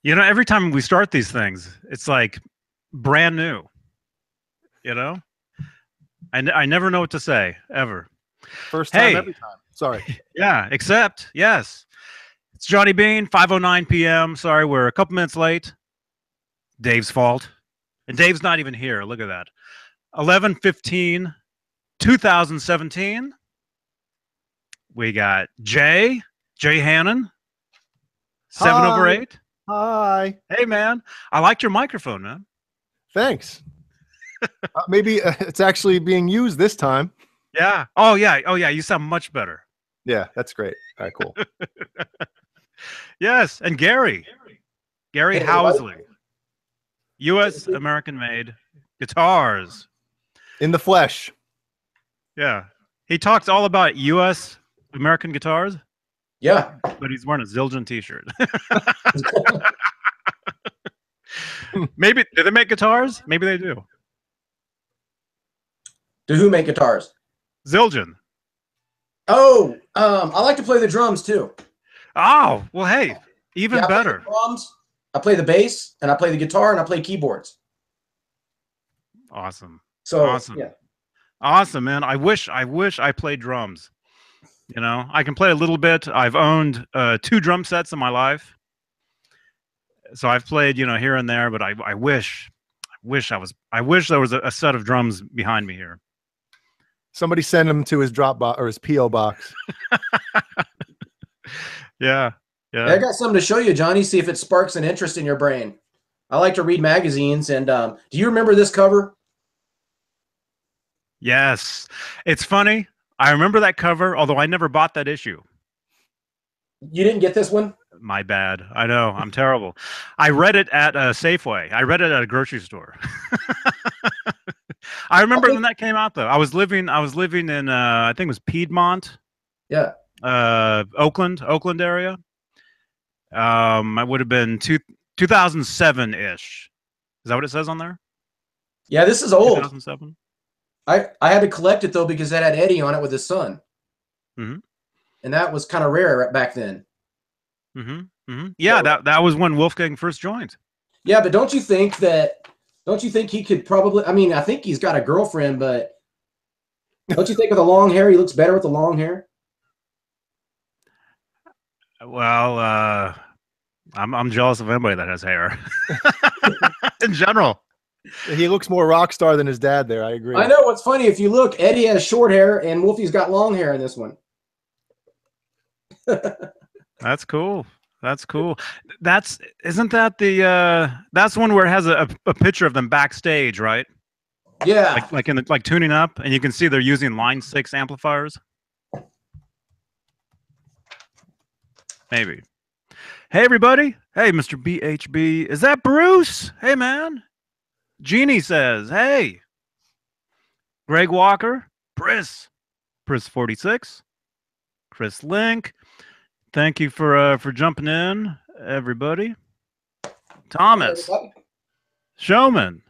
You know, every time we start these things, it's like brand new. You know, I never know what to say ever. First time, Hey, every time. Sorry. yeah, except yes, it's Johnny Beane, 5:09 p.m. Sorry, we're a couple minutes late. Dave's fault, and Dave's not even here. Look at that. 11:15, 2017. We got Jay Hannon, 7/8. Hi. Hey, man. I liked your microphone, man. Thanks. Maybe it's actually being used this time. Yeah. Oh, yeah. Oh, yeah. You sound much better. Yeah, that's great. All right, cool. Yes. And Gary Hey, Housley, U.S. American made guitars. In the flesh. Yeah. He talks all about U.S. American guitars, Yeah. but he's wearing a Zildjian t-shirt. Maybe, do they make guitars? Maybe they do. Do who make guitars? Zildjian. Oh, I like to play the drums too. Oh, well, hey, even Yeah, I play better. the drums, I play the bass, and I play the guitar, and I play keyboards. Awesome. So Awesome. yeah. Awesome, man. I wish I played drums. You know, I can play a little bit. I've owned 2 drum sets in my life. So I've played, you know, here and there, but I wish there was a set of drums behind me here. Somebody send him to his Dropbox or his PO box. Yeah. Yeah. Hey, I got something to show you, Johnny. See if it sparks an interest in your brain. I like to read magazines, and do you remember this cover? Yes. It's funny. I remember that cover, although I never bought that issue. You didn't get this one? My bad. I know. I'm terrible. I read it at a Safeway. I read it at a grocery store. I remember when that came out, though. I was living in I think it was Piedmont. Yeah. Oakland area. I would have been 2007-ish. Is that what it says on there? Yeah, this is old. 2007. I had to collect it though because that had Eddie on it with his son. Mm-hmm. And that was kind of rare back then. Mm-hmm. Mm-hmm. Yeah, that was when Wolfgang first joined. Yeah, but don't you think he could probably, I mean, I think he's got a girlfriend, but don't you think with the long hair he looks better with the long hair? Well, I'm jealous of anybody that has hair. In general. He looks more rock star than his dad there. I agree. I know. What's funny, if you look, Eddie has short hair and Wolfie's got long hair in this one. That's cool. That's cool. Isn't that that's one where it has a picture of them backstage, right? Yeah. Like tuning up, and you can see they're using Line 6 amplifiers. Maybe. Hey everybody. Hey Mr. BHB. Is that Bruce? Hey man. Jeannie says, hey. Greg Walker, Pris 46, Chris Link. Thank you for jumping in, everybody. Thomas, Showman.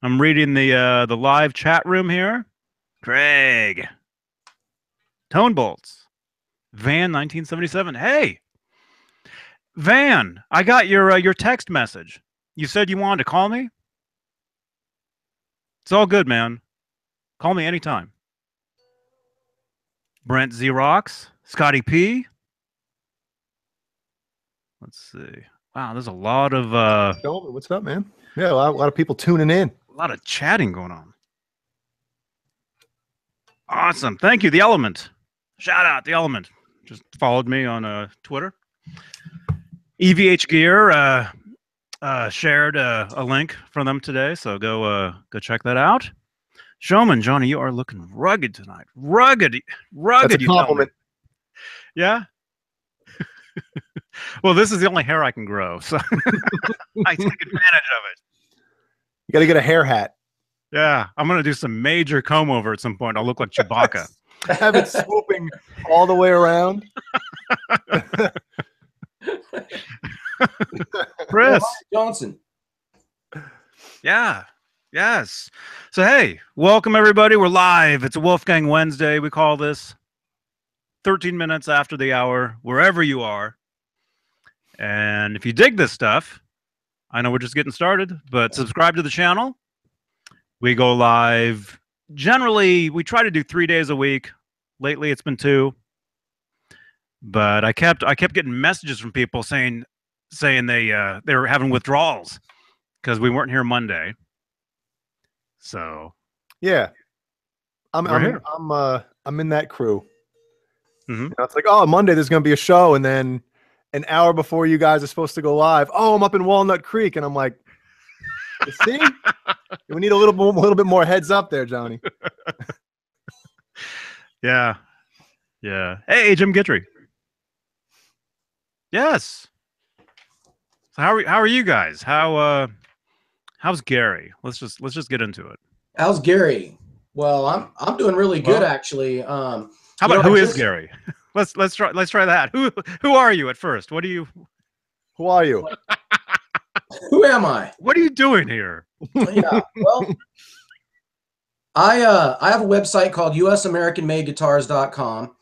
I'm reading the live chat room here. Craig, Tone Bolts, Van 1977. Hey, Van, I got your text message. You said you wanted to call me? It's all good, man. Call me anytime. Brent Xerox, Scotty P. Let's see. Wow, there's a lot of what's up, man? Yeah, a lot of people tuning in. A lot of chatting going on. Awesome. Thank you, The Element. Shout out, The Element. Just followed me on Twitter. EVHGEAR shared a link from them today, so go check that out. Showman, Johnny, you are looking rugged tonight. Rugged. That's a compliment. Yeah? Well, this is the only hair I can grow, so I take advantage of it. You got to get a hair hat. Yeah, I'm going to do some major comb over at some point. I'll look like Chewbacca. Have it swooping all the way around. Chris Johnson. Yeah. Yes. So, hey, welcome everybody. We're live. It's a Wolfgang Wednesday. We call this 13 minutes after the hour, wherever you are. And if you dig this stuff, I know we're just getting started, but subscribe to the channel. We go live. Generally, we try to do 3 days a week. Lately, it's been 2. But I kept getting messages from people saying they were having withdrawals because we weren't here Monday. So yeah, I'm here. I'm in that crew. Mhm. You know, it's like, oh, Monday there's going to be a show, and then an hour before you guys are supposed to go live, oh, I'm up in Walnut Creek, and I'm like, you see, we need a little bit more heads up there, Johnny. Yeah. Hey, Jim Guitry. Yes. So how are you guys? How's Gary? Let's just get into it. How's Gary? Well, I'm doing really good actually. How about who is Gary? Let's try that. Who are you at first? Who are you? Who am I? What are you doing here? Yeah, well, I have a website called usamericanmadeguitars.com,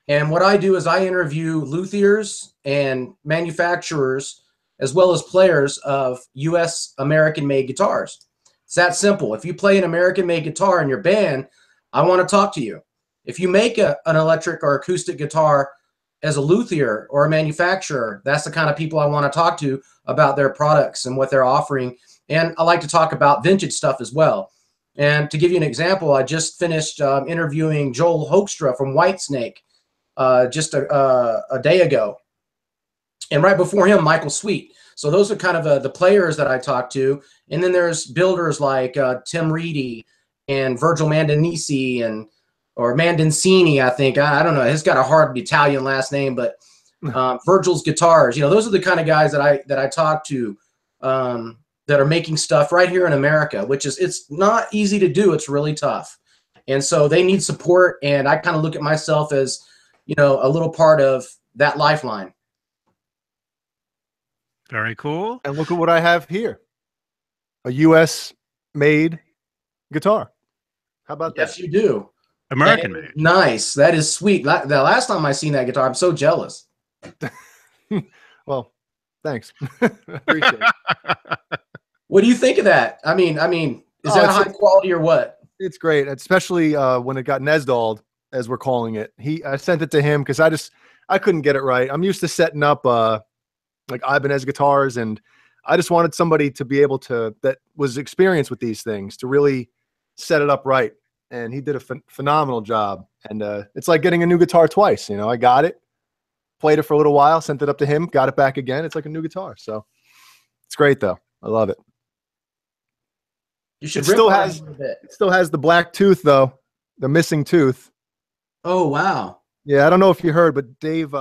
and what I do is I interview luthiers and manufacturers as well as players of U.S. American-made guitars. It's that simple. If you play an American-made guitar in your band, I want to talk to you. If you make an electric or acoustic guitar as a luthier or a manufacturer, that's the kind of people I want to talk to about their products and what they're offering. And I like to talk about vintage stuff as well. And to give you an example, I just finished interviewing Joel Hoekstra from Whitesnake just a day ago. And right before him, Michael Sweet. So those are kind of the players that I talk to. And then there's builders like Tim Reedy and Virgil Mandanisi or Mandancini, I think. I don't know. He's got a hard Italian last name, but Virgil's Guitars. You know, those are the kind of guys that I talk to that are making stuff right here in America, which is, it's not easy to do. It's really tough. And so they need support. And I kind of look at myself as, you know, a little part of that lifeline. Very cool. And look at what I have here. A U.S. made guitar. How about that? Yes, you do. American made. Nice. That is sweet. The last time I seen that guitar, I'm so jealous. Well, thanks. Appreciate it. What do you think of that? I mean, is that high quality or what? It's great, especially when it got Nesdalled, as we're calling it. I sent it to him because I couldn't get it right. I'm used to setting up like Ibanez guitars, and I just wanted somebody to be able to, that was experienced with these things, to really set it up right. And he did a phenomenal job. And it's like getting a new guitar twice. You know, I got it, played it for a little while, sent it up to him, got it back again. It's like a new guitar. So it's great though. I love it. You should. It still has the black tooth though, the missing tooth. Oh wow. Yeah, I don't know if you heard, but Dave,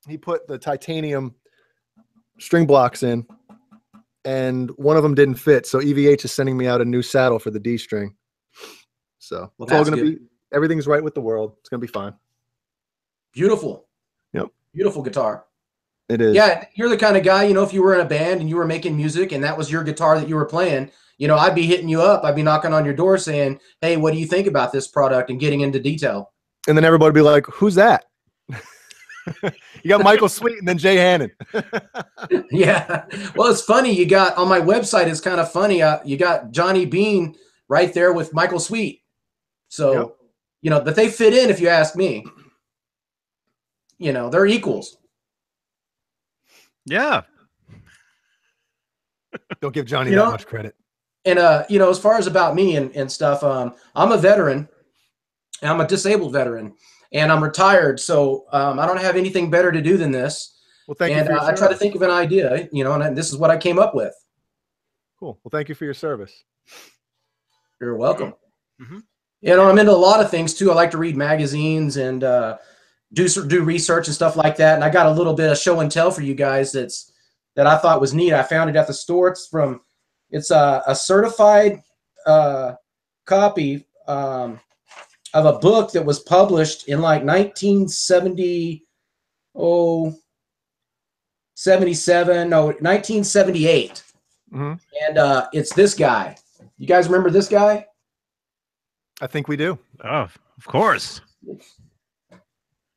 he put the titanium string blocks in, and one of them didn't fit. So EVH is sending me out a new saddle for the D string. So it's all going to be, everything's right with the world. It's going to be fine. Beautiful. Yep. Beautiful guitar. It is. Yeah, you're the kind of guy, you know, if you were in a band and you were making music and that was your guitar that you were playing, you know, I'd be hitting you up. I'd be knocking on your door saying, hey, what do you think about this product, and getting into detail. And then everybody would be like, who's that? You got Michael Sweet and then Jay Hannon. Yeah. Well, it's funny. You got on my website, it's kind of funny. You got Johnny Beane right there with Michael Sweet. So, yep. You know, but they fit in if you ask me. You know, they're equals. Yeah. Don't give Johnny that much credit. And, you know, as far as about me and stuff, I'm a veteran. I'm a disabled veteran. And I'm retired, so I don't have anything better to do than this. Well, thank you for your service. I try to think of an idea, you know, and this is what I came up with. Cool. Well, thank you for your service. You're welcome. Mm-hmm. You know, I'm into a lot of things too. I like to read magazines and do research and stuff like that. And I got a little bit of show and tell for you guys that I thought was neat. I found it at the store. It's a certified copy. Of a book that was published in like 1978. Mm-hmm. And it's this guy. You guys remember this guy? I think we do. Oh, of course.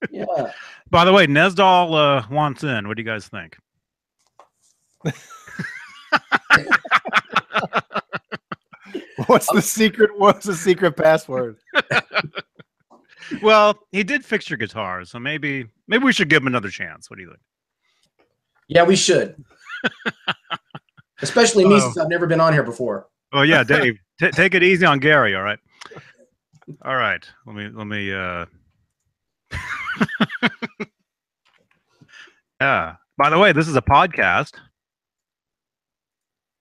Yeah. By the way, Nesdal wants in. What do you guys think? What's the secret password? Well, he did fix your guitar, so maybe we should give him another chance. What do you think? Yeah, we should. Especially me, since I've never been on here before. Oh yeah, Dave, take it easy on Gary. All right. All right. Let me. Yeah. By the way, this is a podcast.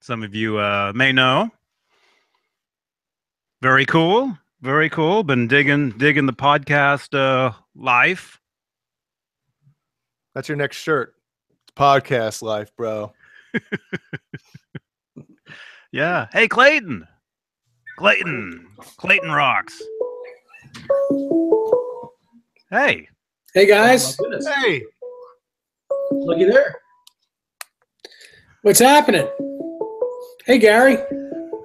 Some of you may know. Very cool. Very cool. Been digging the podcast life. That's your next shirt. It's podcast life, bro. Yeah. Hey, Clayton. Clayton rocks. Hey. Hey guys, Oh, my goodness. Hey, Looky there. what's happening? Hey Gary.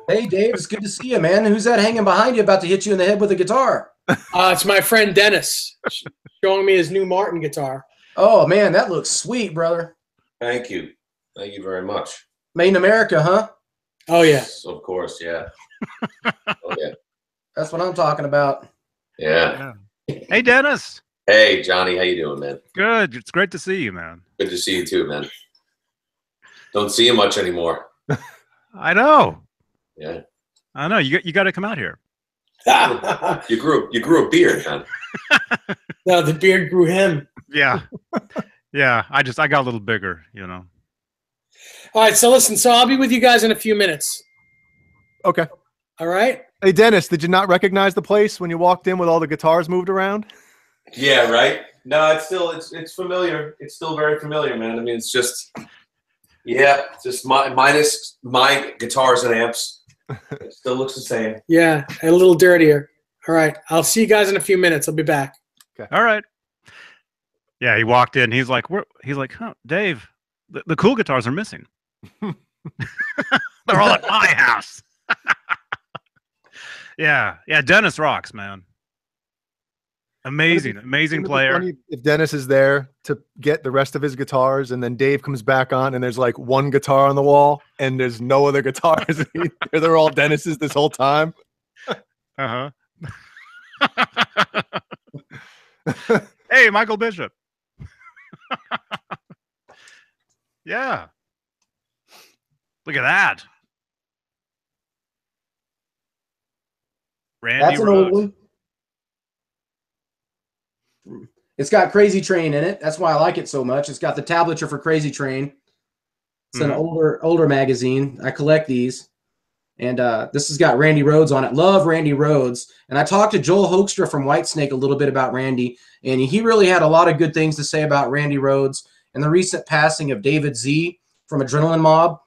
Hey, Dave, it's good to see you, man. Who's that hanging behind you about to hit you in the head with a guitar? It's my friend Dennis showing me his new Martin guitar. Oh, man, that looks sweet, brother. Thank you. Thank you very much. Made in America, huh? Oh yeah. Yes, of course, yeah. Oh, yeah. That's what I'm talking about. Yeah. Hey, Dennis. Hey, Johnny, how you doing, man? Good. It's great to see you, man. Good to see you too, man. Don't see you much anymore. I know. Yeah. I know. You got to come out here. You grew a beard, man. No, the beard grew him. Yeah. Yeah. I got a little bigger, you know. All right, so listen, so I'll be with you guys in a few minutes. okay. All right? Hey, Dennis, did you not recognize the place when you walked in with all the guitars moved around? Yeah, right? No, it's familiar. It's still very familiar, man. I mean, it's just just minus my guitars and amps. It still looks the same. Yeah, a little dirtier. All right, I'll see you guys in a few minutes. I'll be back. All right. Yeah, he walked in. He's like, huh, Dave, the cool guitars are missing. They're all at my house. Yeah. Dennis rocks, man. Amazing Wouldn't it be player. funny if Dennis is there to get the rest of his guitars, and then Dave comes back on, and there's like one guitar on the wall, and there's no other guitars. They're all Dennis's this whole time. Uh huh. Hey, Michael Bishop. Yeah. Look at that. Randy That's an old Rhoads. one. It's got Crazy Train in it. That's why I like it so much. It's got the tablature for Crazy Train. It's an older magazine. I collect these. And this has got Randy Rhoads on it. Love Randy Rhoads. And I talked to Joel Hoekstra from Whitesnake a little bit about Randy, and he really had a lot of good things to say about Randy Rhoads and the recent passing of David Z from Adrenaline Mob.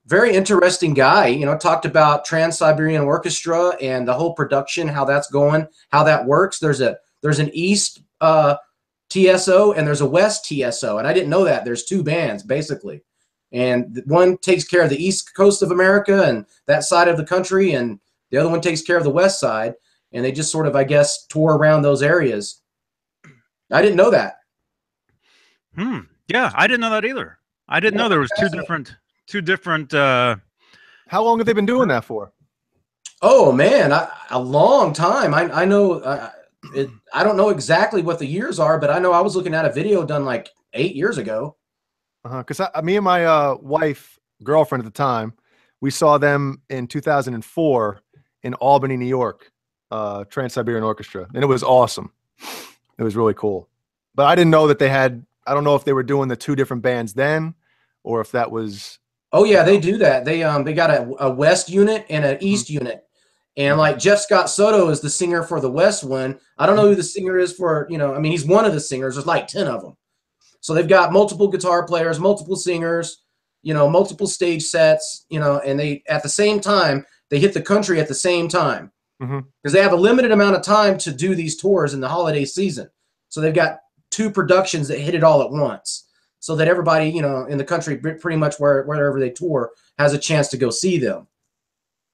Very interesting guy. You know, talked about Trans-Siberian Orchestra and the whole production, how that's going, how that works. There's an East TSO and there's a West TSO, and I didn't know that. There's two bands basically. And one takes care of the East Coast of America and that side of the country, and the other one takes care of the West side. And they just sort of, I guess, tour around those areas. I didn't know that. Yeah, I didn't know that either. I didn't know there was two different. How long have they been doing that for? Oh man, a long time. I know. I don't know exactly what the years are, but I know I was looking at a video done like 8 years ago. Because me and my wife, girlfriend at the time, we saw them in 2004 in Albany, New York, Trans-Siberian Orchestra, and it was awesome. It was really cool. But I didn't know that they had. I don't know if they were doing the two different bands then, or if that was. Oh yeah, they do that. They got a West unit and an East unit, and like Jeff Scott Soto is the singer for the West one. I don't know who the singer is for. You know, I mean, he's one of the singers. There's like 10 of them. So they've got multiple guitar players, multiple singers, you know, multiple stage sets, you know, and they at the same time they hit the country at the same time because they have a limited amount of time to do these tours in the holiday season. So they've got two productions that hit it all at once, so that everybody, you know, in the country, pretty much wherever they tour, has a chance to go see them.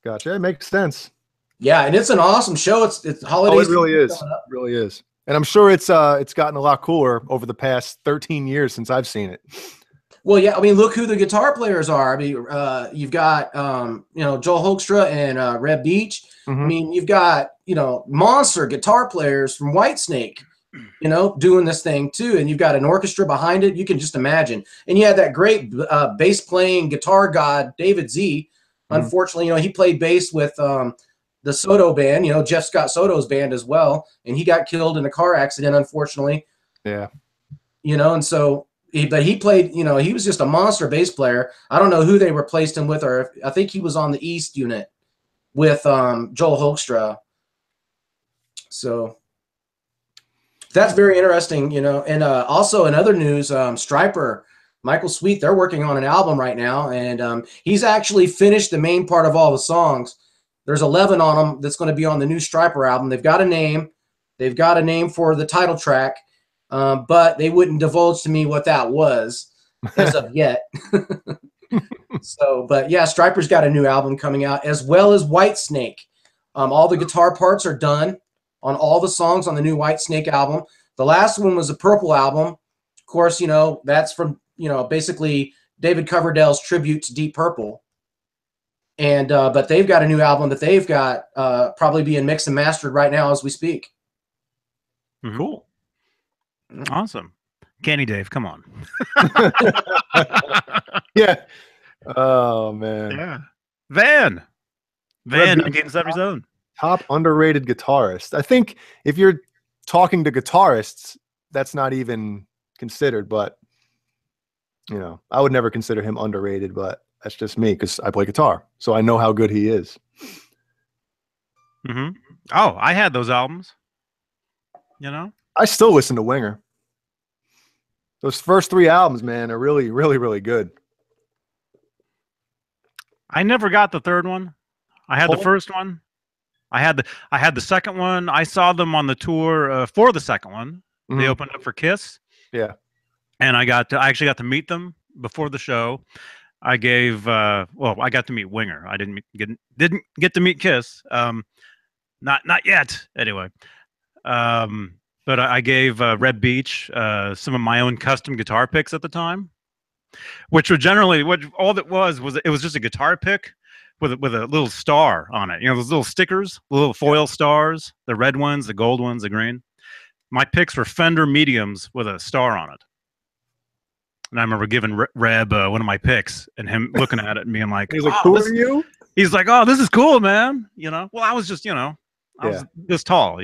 Gotcha. It makes sense. Yeah, and it's an awesome show. It's holiday. Oh, it really is. It really is. And I'm sure it's gotten a lot cooler over the past 13 years since I've seen it. Well, yeah, I mean, look who the guitar players are. I mean, you've got Joel Hoekstra and Reb Beach. Mhm. I mean, you've got monster guitar players from Whitesnake, doing this thing too, and you've got an orchestra behind it. You can just imagine. And you had that great bass playing guitar god David Z. Mhm. Unfortunately, he played bass with the Soto band, Jeff Scott Soto's band as well, and he got killed in a car accident, unfortunately. Yeah. And so. But he played, he was just a monster bass player. I don't know who they replaced him with, or I think he was on the East unit with Joel Hoekstra. So that's very interesting, And also in other news, Stryper, Michael Sweet, they're working on an album right now, and he's actually finished the main part of all the songs. There's 11 on them that's going to be on the new Stryper album. They've got a name. They've got a name for the title track. But they wouldn't divulge to me what that was as of yet. But yeah, Stryper's got a new album coming out, as well as Whitesnake. All the guitar parts are done on all the songs on the new Whitesnake album. The last one was a Purple album. Of course, that's from, basically David Coverdale's tribute to Deep Purple. And but they've got a new album that they've got probably being mixed and mastered right now as we speak. Cool. Awesome. Kenny Dave, come on. Yeah. Oh, man. Yeah. Van, 1977. Top underrated guitarist. I think if you're talking to guitarists, that's not even considered, but I would never consider him underrated, but that's just me because I play guitar. So I know how good he is. Mm-hmm. Oh, I had those albums. I still listen to Winger. Those first 3 albums, man, are really, really, really good. I never got the third one. I had Oh. the first one. I had the second one. I saw them on the tour for the second one. They Mhm. opened up for Kiss. Yeah. And I actually got to meet them before the show. I gave I got to meet Winger. I didn't get to meet Kiss. Not yet. Anyway. But I gave Red Beach some of my own custom guitar picks at the time, which were generally all it was it was just a guitar pick with a little star on it. Those little stickers, the little foil stars, the red ones, the gold ones, the green. My picks were Fender mediums with a star on it. And I remember giving Reb one of my picks and him looking at it and being like, He's like, who are you? He's like, oh, this is cool, man. Well, I was just, I was this tall,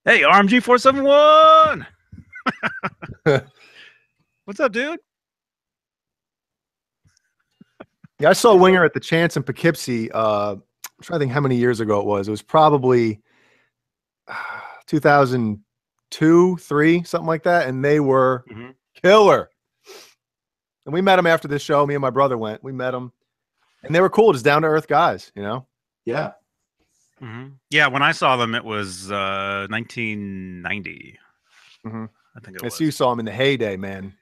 Hey, RMG 471. What's up, dude? Yeah, I saw Winger at the Chance in Poughkeepsie. I'm trying to think how many years ago it was. It was probably 2002, 3, something like that. And they were killer. And we met them after this show. Me and my brother went. We met them. And they were cool, just down-to-earth guys, Yeah. Mm-hmm. Yeah, when I saw them, it was 1990. Mm-hmm. I think it I was. see you saw him in the heyday, man.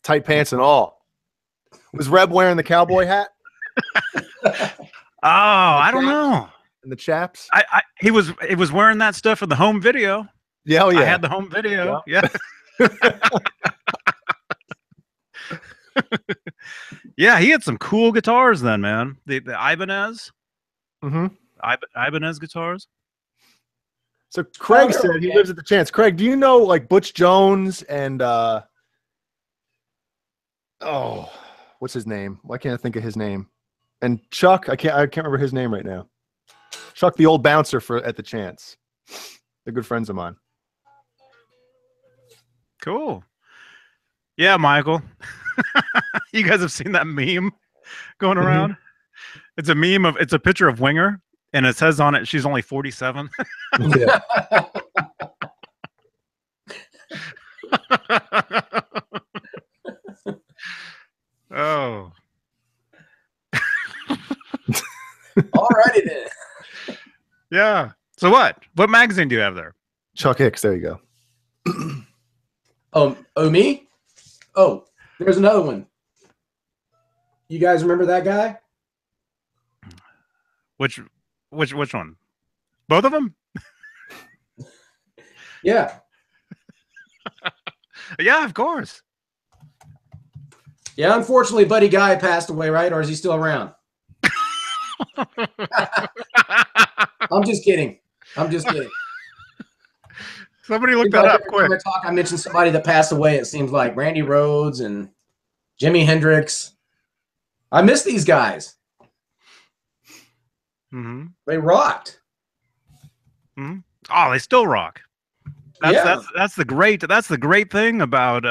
Tight pants and all. Was Reb wearing the cowboy hat? I don't know. And the chaps? He was wearing that stuff for the home video. Yeah, oh yeah. I had the home video. Yeah. Yeah, he had some cool guitars then, man. The Ibanez. Mm-hmm. Ibanez guitars. So Craig said he lives at the Chance. Craig, do you know like Butch Jones and what's his name? Why can't I think of his name? And Chuck, I can't remember his name right now. Chuck, the old bouncer at the Chance. They're good friends of mine. Cool. Yeah, Michael. You guys have seen that meme going around? It's a meme it's a picture of Winger, and it says on it she's only 47. Yeah. Oh. Alrighty then. Yeah. So what magazine do you have there? Chuck Hicks, there you go. Me? Oh, there's another one. You guys remember that guy? Which one? Both of them? Yeah. Yeah, of course. Yeah, unfortunately, Buddy Guy passed away, right? Or is he still around? I'm just kidding. I'm just kidding. Somebody look Seems that like up every quick. time I talk, I mention somebody that passed away. It seems like Randy Rhoads and Jimi Hendrix. I miss these guys. Mm-hmm. They rocked. Mm-hmm. Oh, they still rock. That's Yeah. that's the great thing about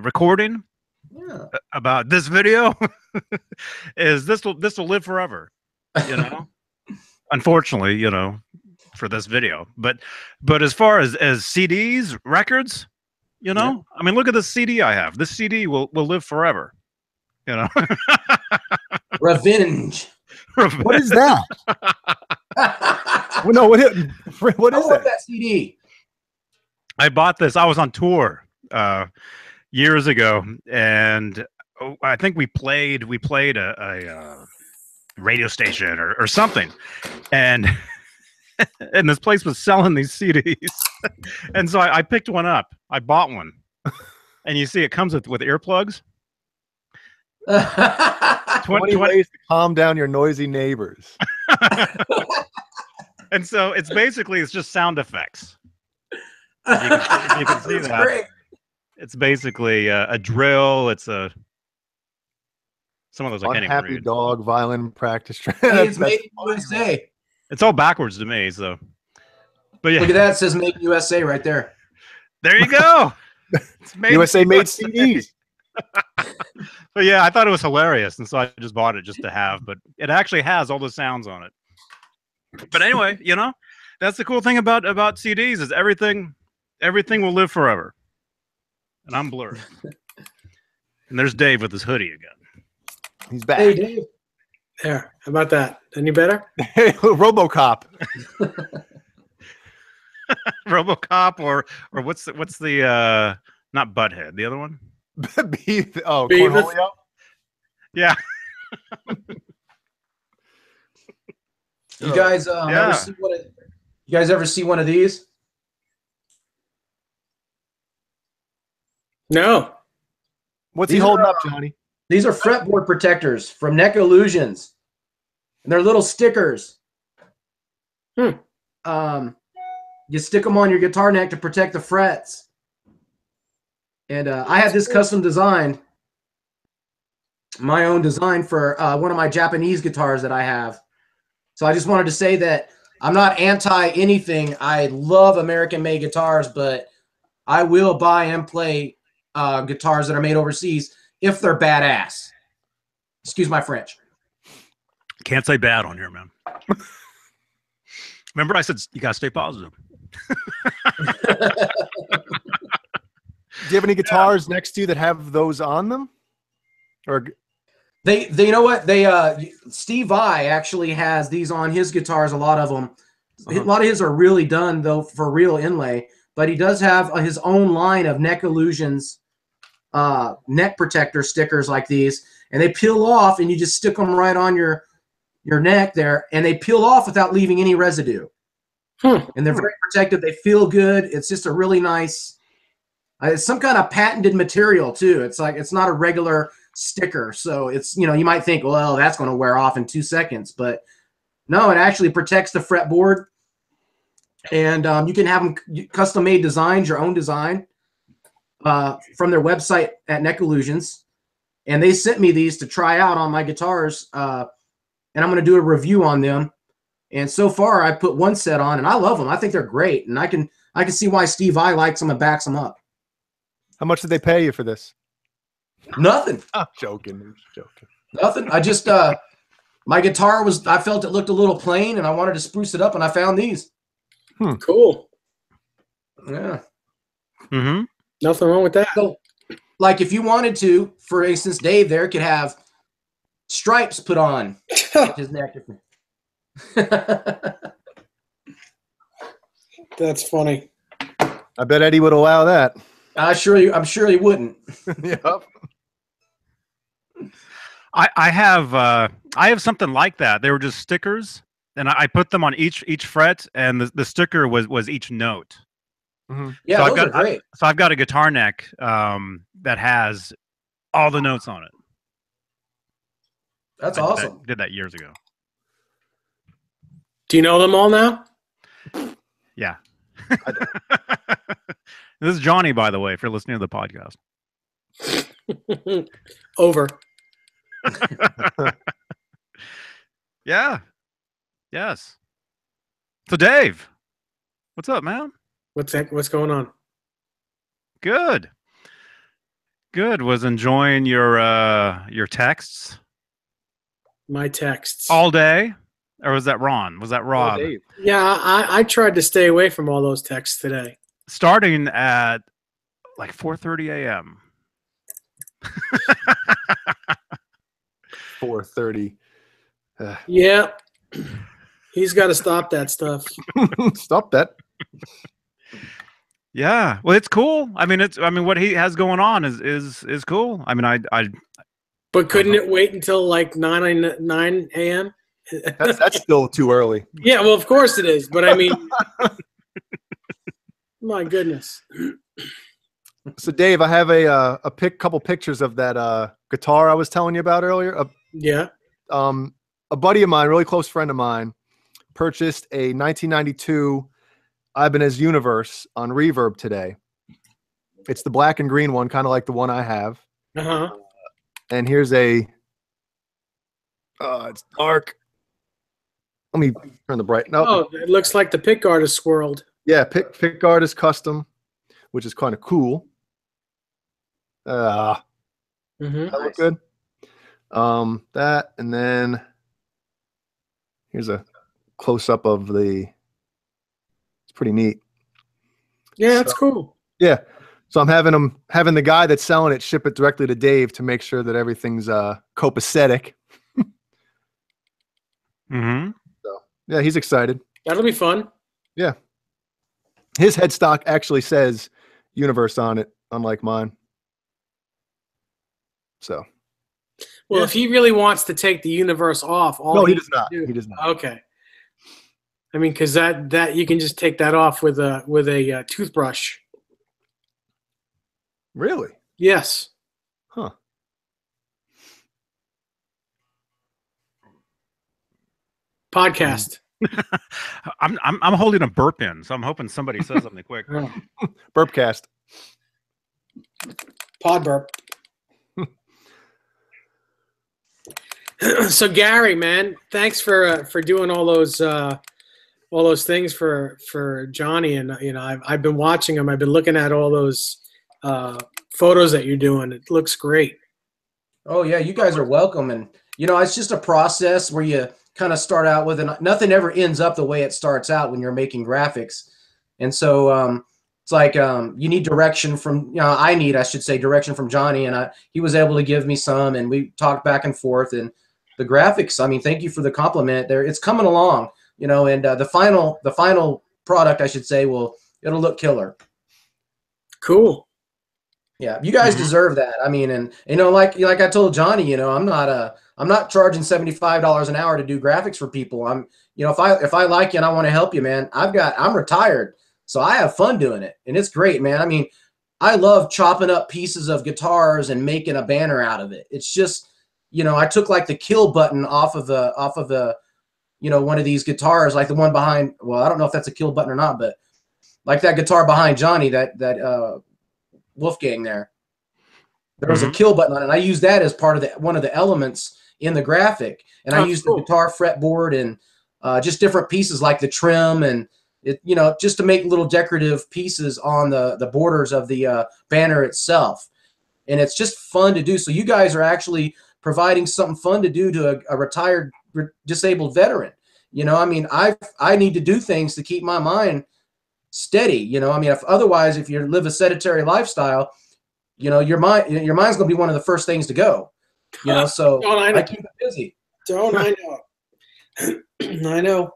recording. Yeah. About this video is this will live forever. You know, unfortunately, you know, for this video. But as far as CDs, records, you know, Yeah. I mean, look at this CD I have. This CD will live forever. You know, Revenge. What is that? I Well, no, what is love that? that CD. I bought this. I was on tour years ago, and I think we played a radio station or something, and and this place was selling these CDs, and so I picked one up. I bought one, and you see it comes with earplugs. 20 ways to calm down your noisy neighbors. And so it's just sound effects. If you can see That's that. great. It's basically a drill. It's some of those I can't even Unhappy read. dog violin practice track. Hey, it's made in USA. It's all backwards to me. So, but yeah, Look at that. It says made in USA right there. there you go. It's made USA made USA. CDs. But yeah, I thought it was hilarious, and so I just bought it just to have. But it actually has all the sounds on it. But anyway, you know, that's the cool thing about CDs is everything will live forever. And I'm blurred. And there's Dave with his hoodie again. He's back. Hey, Dave. There. How about that? Any better? RoboCop. RoboCop or what's the not Butthead, the other one? Beavis. Beavis. Cornholio. Yeah. You guys Yeah. ever see one of these? No. What's he These holding are, up, Johnny? These are fretboard protectors from Neck Illusions. And they're little stickers. You stick them on your guitar neck to protect the frets. And I had this custom designed, my own design for one of my Japanese guitars that I have. So I just wanted to say that I'm not anti anything. I love American-made guitars, but I will buy and play guitars that are made overseas if they're badass. Excuse my French. Can't say bad on here, man. Remember I said you gotta stay positive. Do you have any guitars next to you that have those on them? Or They you know what? Steve Vai actually has these on his guitars, a lot of them. A lot of his are really done though for real inlay, but he does have his own line of Neck Illusions neck protector stickers like these, and they peel off and you just stick them right on your neck there, and they peel off without leaving any residue. And they're very protective. They feel good. It's just a really nice, it's some kind of patented material too. It's like, it's not a regular sticker. So it's, you know, you might think, well, that's going to wear off in 2 seconds, but no, it actually protects the fretboard. And you can have them custom made designs, your own design from their website at Neck Illusions. And they sent me these to try out on my guitars. And I'm going to do a review on them. And so far I put one set on and I love them. I think they're great. And I can see why Steve Vai likes them and backs them up. how much did they pay you for this? Nothing. I'm joking. I'm just joking. Nothing. I just, my guitar I felt it looked a little plain and I wanted to spruce it up and I found these. Cool. Yeah. Mm-hmm. Nothing wrong with that. So, like if you wanted to, for instance, Dave there could have stripes put on his neck. That's funny. I bet Eddie would allow that. I'm sure he wouldn't. Yep. I have something like that. They were just stickers, and I put them on each fret, and the sticker was each note. Yeah, So those are great. So I've got a guitar neck that has all the notes on it. That's I did awesome. did that years ago. Do you know them all now? Yeah. This is Johnny, by the way, if you're listening to the podcast. Over. Yeah. Yes. So Dave, what's up, man? What's going on? Good. Good. Was enjoying your texts My texts. all day, or was that Ron? Was that Oh, Rob? Dave. Yeah, I tried to stay away from all those texts today. Starting at like 4:30 a.m. 4:30. Yeah. He's got to stop that stuff. Stop that. Yeah. Well, it's cool. I mean, what he has going on is cool. I mean, I But couldn't it wait until like 9 a.m.? That's still too early. Yeah, well, of course it is. But I mean, my goodness. So, Dave, I have a couple pictures of that guitar I was telling you about earlier. Yeah. A buddy of mine, really close friend of mine, purchased a 1992 Ibanez Universe on Reverb today. It's the black and green one, kind of like the one I have. Uh-huh. And here's it's dark. Let me turn the bright. No, Oh, it looks like the pick guard is swirled. yeah, pick guard is custom, which is kind of cool. Mm-hmm. That look good. That, and then here's a close up of the. It's pretty neat. Yeah, that's cool. Yeah. So I'm having the guy that's selling it ship it directly to Dave to make sure that everything's copacetic. mm-hmm. So yeah, he's excited. That'll be fun. Yeah. His headstock actually says Universe on it, unlike mine. So Well, Yeah. if he really wants to take the Universe off, no, he does needs not. to do- He does not. Okay. I mean, because that you can just take that off with a toothbrush. Really? Yes. Huh. Podcast. I'm holding a burp in, so I'm hoping somebody says something quick. Burpcast. Pod burp. So Gary, man, thanks for doing all those things for Johnny, and I've been watching him. I've been looking at all those photos that you're doing. It looks great. Oh yeah, you guys are welcome, and it's just a process where you kind of start out with, and nothing ever ends up the way it starts out when you're making graphics, and so it's like you need direction from I should say direction from Johnny, and he was able to give me some, and we talked back and forth, and the graphics. I mean, thank you for the compliment. There, it's coming along, and the final product, I should say, it'll look killer. Cool. Yeah, you guys deserve that. I mean, and like I told Johnny, I'm not charging $75 an hour to do graphics for people. I'm, if I like you and I want to help you, man, I'm retired, so I have fun doing it, and it's great, man. I mean, I love chopping up pieces of guitars and making a banner out of it. It's just, I took like the kill button off of the one of these guitars, like the one behind. Well, I don't know if that's a kill button or not, but like that guitar behind Johnny, that Wolfgang there was a kill button on it, and I used that as part of one of the elements in the graphic, and I used the guitar fretboard and just different pieces like the trim and it, just to make little decorative pieces on the borders of the banner itself, and it's just fun to do. So you guys are actually providing something fun to do to a retired disabled veteran. I mean, I need to do things to keep my mind steady. I mean, if you live a sedentary lifestyle, your mind's going to be one of the first things to go. So I keep it busy. Don't I know? I know.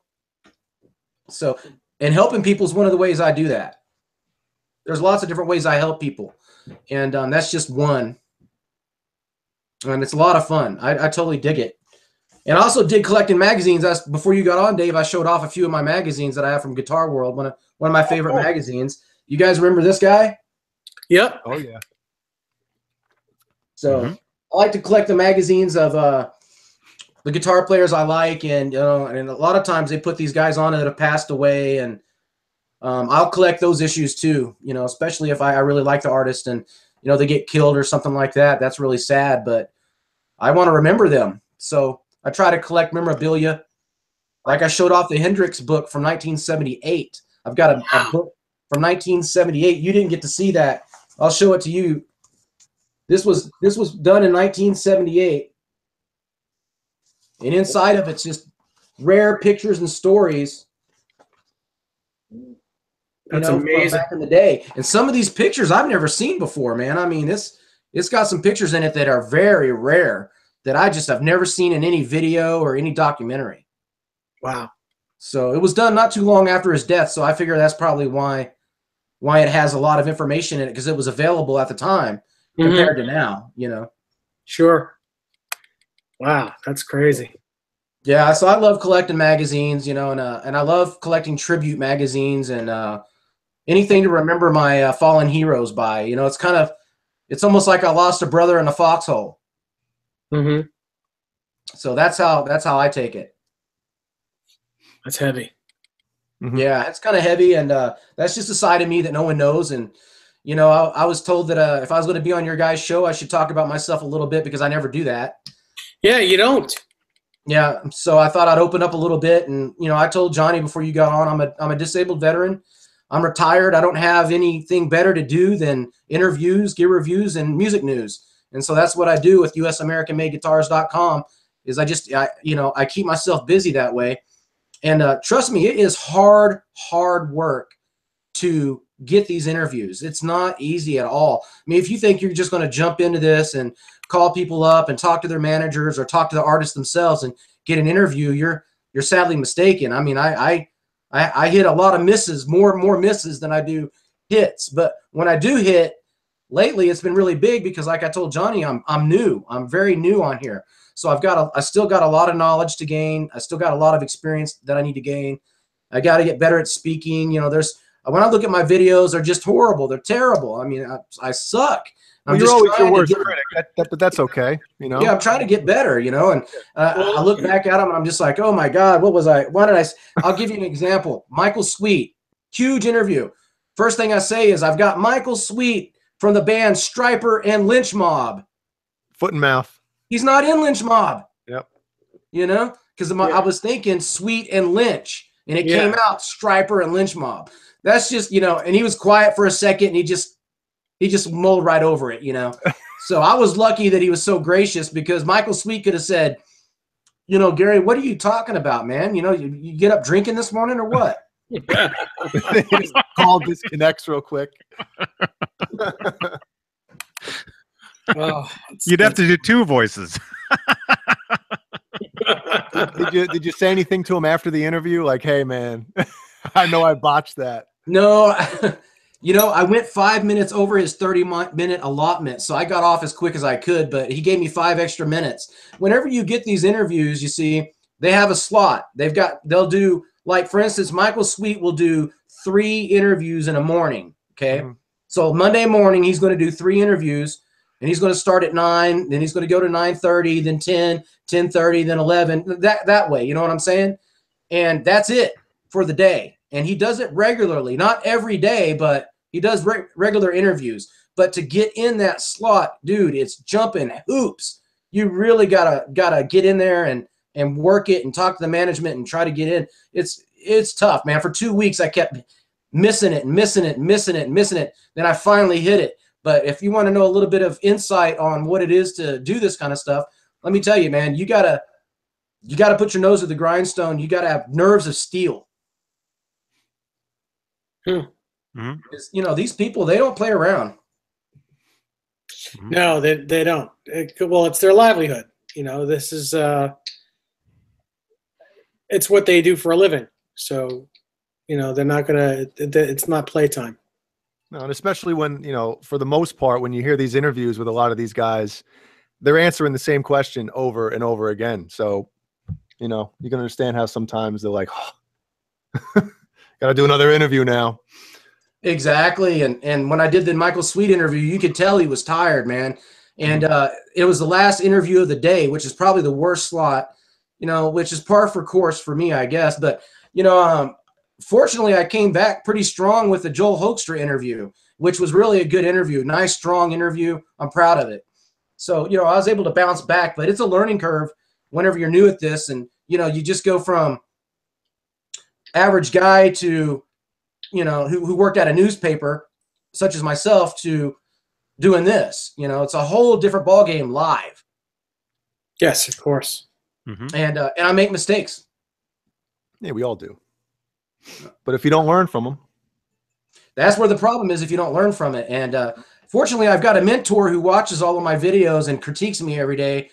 So, and helping people is one of the ways I do that. There's lots of different ways I help people, and that's just one. And it's a lot of fun. I totally dig it. And I also dig collecting magazines. Before you got on, Dave, I showed off a few of my magazines that I have from Guitar World, one of my favorite magazines. You guys remember this guy? Yep. Oh yeah. So I like to collect the magazines of the guitar players I like, and and a lot of times they put these guys on that have passed away, and I'll collect those issues too. Especially if I really like the artist and they get killed or something like that. That's really sad, but I want to remember them. So I try to collect memorabilia. Like I showed off the Hendrix book from 1978. I've got a book from 1978. You didn't get to see that. I'll show it to you. This was done in 1978. And inside of it's just rare pictures and stories. That's from amazing. back in the day. And some of these pictures I've never seen before, man. I mean, it's got some pictures in it that are very rare that I just have never seen in any video or any documentary. Wow. So it was done not too long after his death, so I figure that's probably why it has a lot of information in it, because it was available at the time compared to now, Sure. Wow, that's crazy. Yeah, so I love collecting magazines, and I love collecting tribute magazines and anything to remember my fallen heroes by. It's almost like I lost a brother in a foxhole. Mm-hmm. So that's how I take it. That's heavy. Mm-hmm. Yeah, it's kind of heavy, and that's just a side of me that no one knows. And I was told that if I was going to be on your guys' show, I should talk about myself a little bit, because I never do that. Yeah, you don't. Yeah, so I thought I'd open up a little bit, and I told Johnny before you got on, I'm a disabled veteran. I'm retired. I don't have anything better to do than interviews, gear reviews, and music news. And so that's what I do with USAmericanMadeGuitars.com. Is I keep myself busy that way. And trust me, it is hard work to get these interviews. It's not easy at all. I mean, if you think you're just going to jump into this and call people up and talk to their managers or talk to the artists themselves and get an interview, you're sadly mistaken. I mean, I hit a lot of misses, more misses than I do hits. But when I do hit, lately it's been really big, because like I told Johnny, I'm new. I'm very new on here. So I still got a lot of knowledge to gain. I still got a lot of experience that I need to gain. I got to get better at speaking. When I look at my videos, they're just horrible. They're terrible. I mean, I suck. Well, you're always your worst critic, but that's okay. Yeah, I'm trying to get better, and I look back at them and I'm just like, oh my God, what was I? I'll give you an example. Michael Sweet, huge interview. First thing I say is, I've got Michael Sweet from the band Stryper and Lynch Mob. Foot and mouth. He's not in Lynch Mob. Yep. Because I was thinking Sweet and Lynch, and it came out Stryper and Lynch Mob. That's just, and he was quiet for a second, and he just mulled right over it, So I was lucky that he was so gracious, because Michael Sweet could have said, Gary, what are you talking about, man? You get up drinking this morning or what? Call disconnects real quick. Oh, You'd have to do two voices. Did you say anything to him after the interview? Like, hey, man, I know I botched that. No, I went 5 minutes over his 30-minute allotment, so I got off as quick as I could, but he gave me 5 extra minutes. Whenever you get these interviews, you see, they have a slot. They'll do, like, for instance, Michael Sweet will do 3 interviews in a morning, okay? Mm-hmm. So Monday morning, he's going to do 3 interviews, and he's going to start at 9, then he's going to go to 9:30, then 10, 10:30, then 11, that way, you know what I'm saying? And that's it for the day. And he does it regularly, not every day, but he does regular interviews. But to get in that slot, dude, it's jumping hoops. You really gotta get in there and work it and talk to the management and try to get in. It's tough, man. For 2 weeks, I kept missing it. Then I finally hit it. But if you want to know a little bit of insight on what it is to do this kind of stuff, let me tell you, man, you gotta put your nose to the grindstone. You gotta have nerves of steel. Mm-hmm. These people, they don't play around. No, they don't. Well, it's their livelihood. This is it's what they do for a living. So, they're not gonna. It's not playtime. No, and especially when, for the most part, when you hear these interviews with a lot of these guys, they're answering the same question over and over again. So, you can understand how sometimes they're like, oh, got to do another interview now. Exactly. And when I did the Michael Sweet interview, you could tell he was tired, man. And it was the last interview of the day, which is probably the worst slot, which is par for course for me, I guess. But, fortunately, I came back pretty strong with the Joel Hoekstra interview, which was really a good interview. Nice, strong interview. I'm proud of it. So, I was able to bounce back, but it's a learning curve whenever you're new at this. And, you just go from average guy to, who worked at a newspaper, such as myself, to doing this. It's a whole different ballgame live. Yes, of course. Mm-hmm. And I make mistakes. Yeah, we all do. But if you don't learn from them, that's where the problem is. If you don't learn from it, and fortunately, I've got a mentor who watches all of my videos and critiques me every day.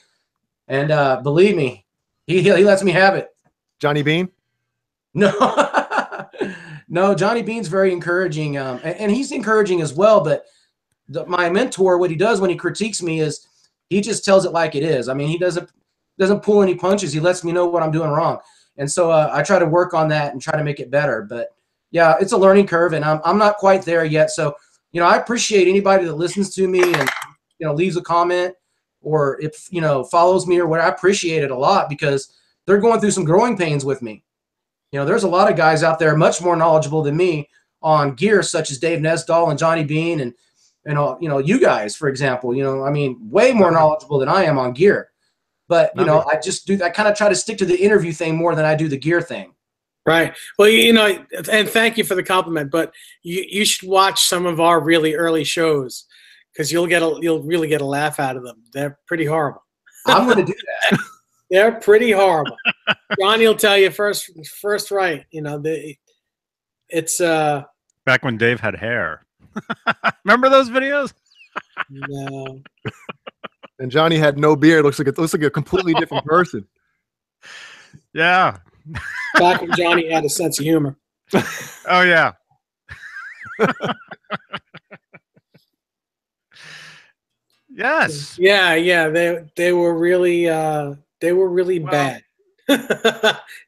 And believe me, he lets me have it. Johnny Beane? No, no, Johnny Beane's very encouraging, and he's encouraging as well. But my mentor, what he does when he critiques me is he just tells it like it is. I mean, he doesn't pull any punches. He lets me know what I'm doing wrong. And so I try to work on that and try to make it better. But yeah, it's a learning curve, and I'm not quite there yet. So, I appreciate anybody that listens to me and, leaves a comment or if, follows me or what. I appreciate it a lot because they're going through some growing pains with me. There's a lot of guys out there much more knowledgeable than me on gear, such as Dave Nesdahl and Johnny Beane and, you guys, for example, way more knowledgeable than I am on gear. But, I kind of try to stick to the interview thing more than I do the gear thing. Right. Well, and thank you for the compliment, but you should watch some of our really early shows because you'll really get a laugh out of them. They're pretty horrible. I'm going to do that. They're pretty horrible. Johnny will tell you first right. It's back when Dave had hair. Remember those videos? No. And Johnny had no beard. Looks like a completely different person. Yeah. Back when Johnny had a sense of humor. Oh yeah. Yes. Yeah. They were really bad.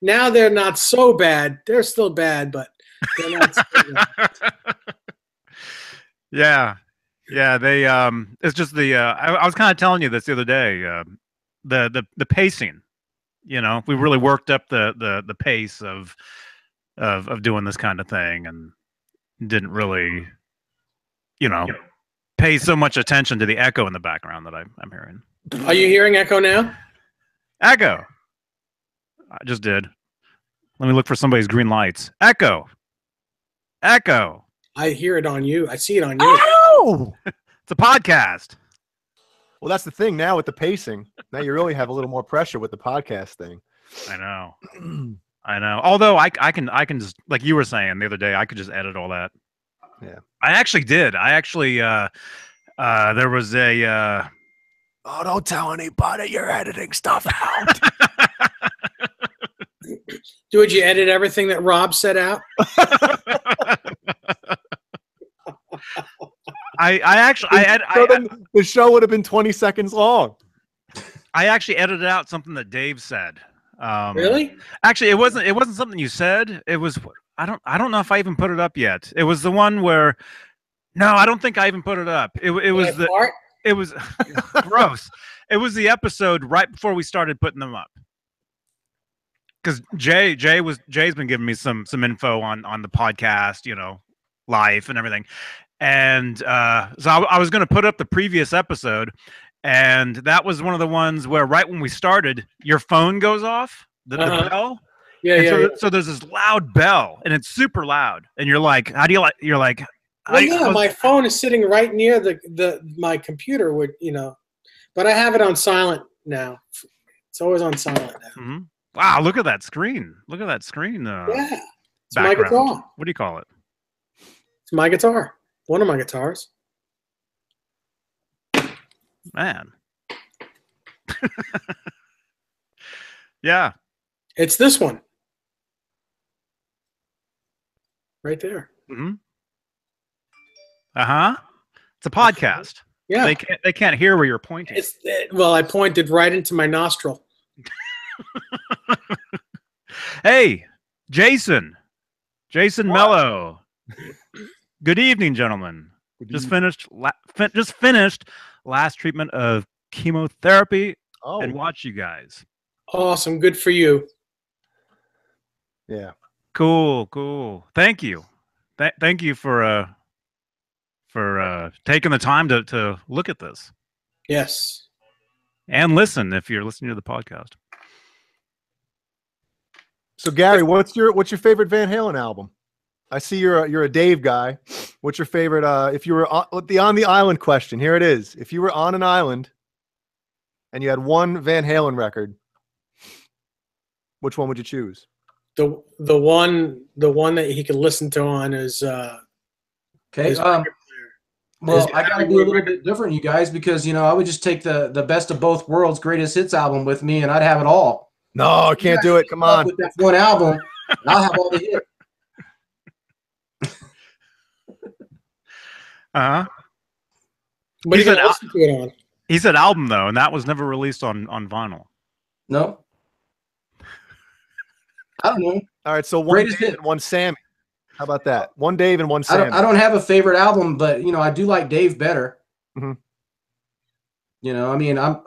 Now they're not so bad. They're still bad, but they're not so bad. Yeah, they it's just the I was kind of telling you this the other day, the pacing, we really worked up the pace of doing this kind of thing and didn't really pay so much attention to the echo in the background that I'm hearing. Are you hearing echo now? Echo. I just did. Let me look for somebody's green lights. Echo. I hear it on you. I see it on you. Oh! It's a podcast. Well, that's the thing now with the pacing. Now you really have a little more pressure with the podcast thing. I know. Although I can just, like you were saying the other day, I could just edit all that. Yeah. I actually did. There was a oh, don't tell anybody you're editing stuff out. Would you edit everything that Rob set out? The show would have been 20 seconds long. I actually edited out something that Dave said. Really? Actually, it wasn't something you said. It was I don't know if I even put it up yet. It was the one where no, I don't think I even put it up. It was the fart? It was gross. It was the episode right before we started putting them up. Because Jay's been giving me some info on the podcast, life and everything. And so I was going to put up the previous episode, and that was one of the ones where right when we started, your phone goes off, the bell. Yeah, So there's this loud bell, and it's super loud. And you're like, how do you like? You're like, well, my phone is sitting right near my computer, but I have it on silent now. It's always on silent now. Mm-hmm. Wow, look at that screen. Yeah, it's my guitar. What do you call it? It's my guitar. One of my guitars. Man. Yeah. It's this one. Right there. Mm-hmm. Uh-huh. It's a podcast. Yeah. They can't hear where you're pointing. Well, I pointed right into my nostril. Hey, Jason Mello. Good evening, gentlemen. Just finished last treatment of chemotherapy and watch you guys. Awesome. Good for you. Yeah. Cool. Thank you. Thank you for taking the time to look at this. Yes. And listen if you're listening to the podcast. So Gary, what's your favorite Van Halen album? I see you're a Dave guy. What's your favorite? If you were on the island question, here it is. If you were on an island and you had one Van Halen record, which one would you choose? The one that he could listen to on his Okay. Well, I got to be a little bit different, you guys, because I would just take the best of both worlds, greatest hits album with me, and I'd have it all. No, I can't do it. Come on. With that one album, I'll have all the hits. But he said album though, and that was never released on vinyl. No. I don't know. All right, so one Dave and one Sammy. How about that? One Dave and one Sammy. I don't have a favorite album, but I do like Dave better. Mm-hmm.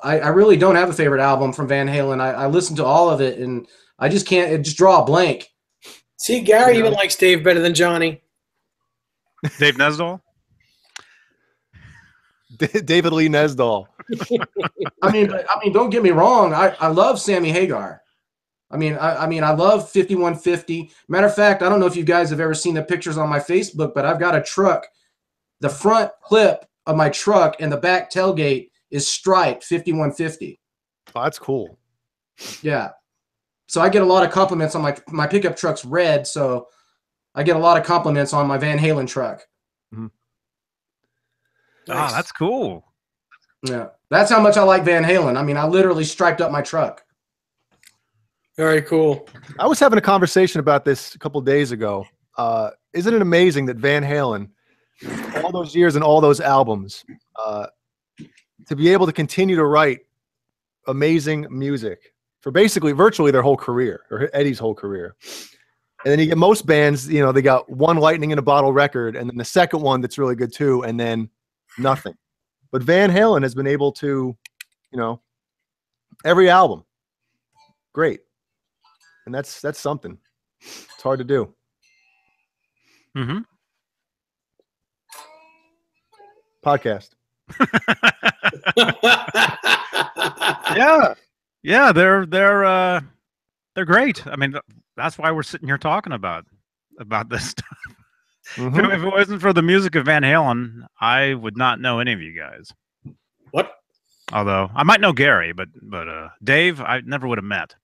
I really don't have a favorite album from Van Halen. I listen to all of it, and I just can't just draw a blank. See, Gary even likes Dave better than Johnny. Dave Nesdall? David Lee Nesdall. I mean, don't get me wrong. I love Sammy Hagar. I love 5150. Matter of fact, I don't know if you guys have ever seen the pictures on my Facebook, but I've got a truck. The front clip of my truck and the back tailgate is striped 5150. Oh, that's cool. Yeah. So I get a lot of compliments on my pickup truck's red, so I get a lot of compliments on my Van Halen truck. Mm-hmm. Nice. Oh, that's cool. Yeah. That's how much I like Van Halen. I literally striped up my truck. Very cool. I was having a conversation about this a couple days ago. Isn't it amazing that Van Halen, all those years and all those albums, to be able to continue to write amazing music for basically virtually their whole career, or Eddie's whole career. And then you get most bands, they got one lightning in a bottle record, and then the second one that's really good too, and then nothing. But Van Halen has been able to, every album, great. And that's something. It's hard to do. Mm-hmm. Podcast. Yeah, they're great. That's why we're sitting here talking about this stuff. Mm-hmm. If it wasn't for the music of Van Halen, I would not know any of you guys. What? Although I might know Gary, but Dave, I never would have met.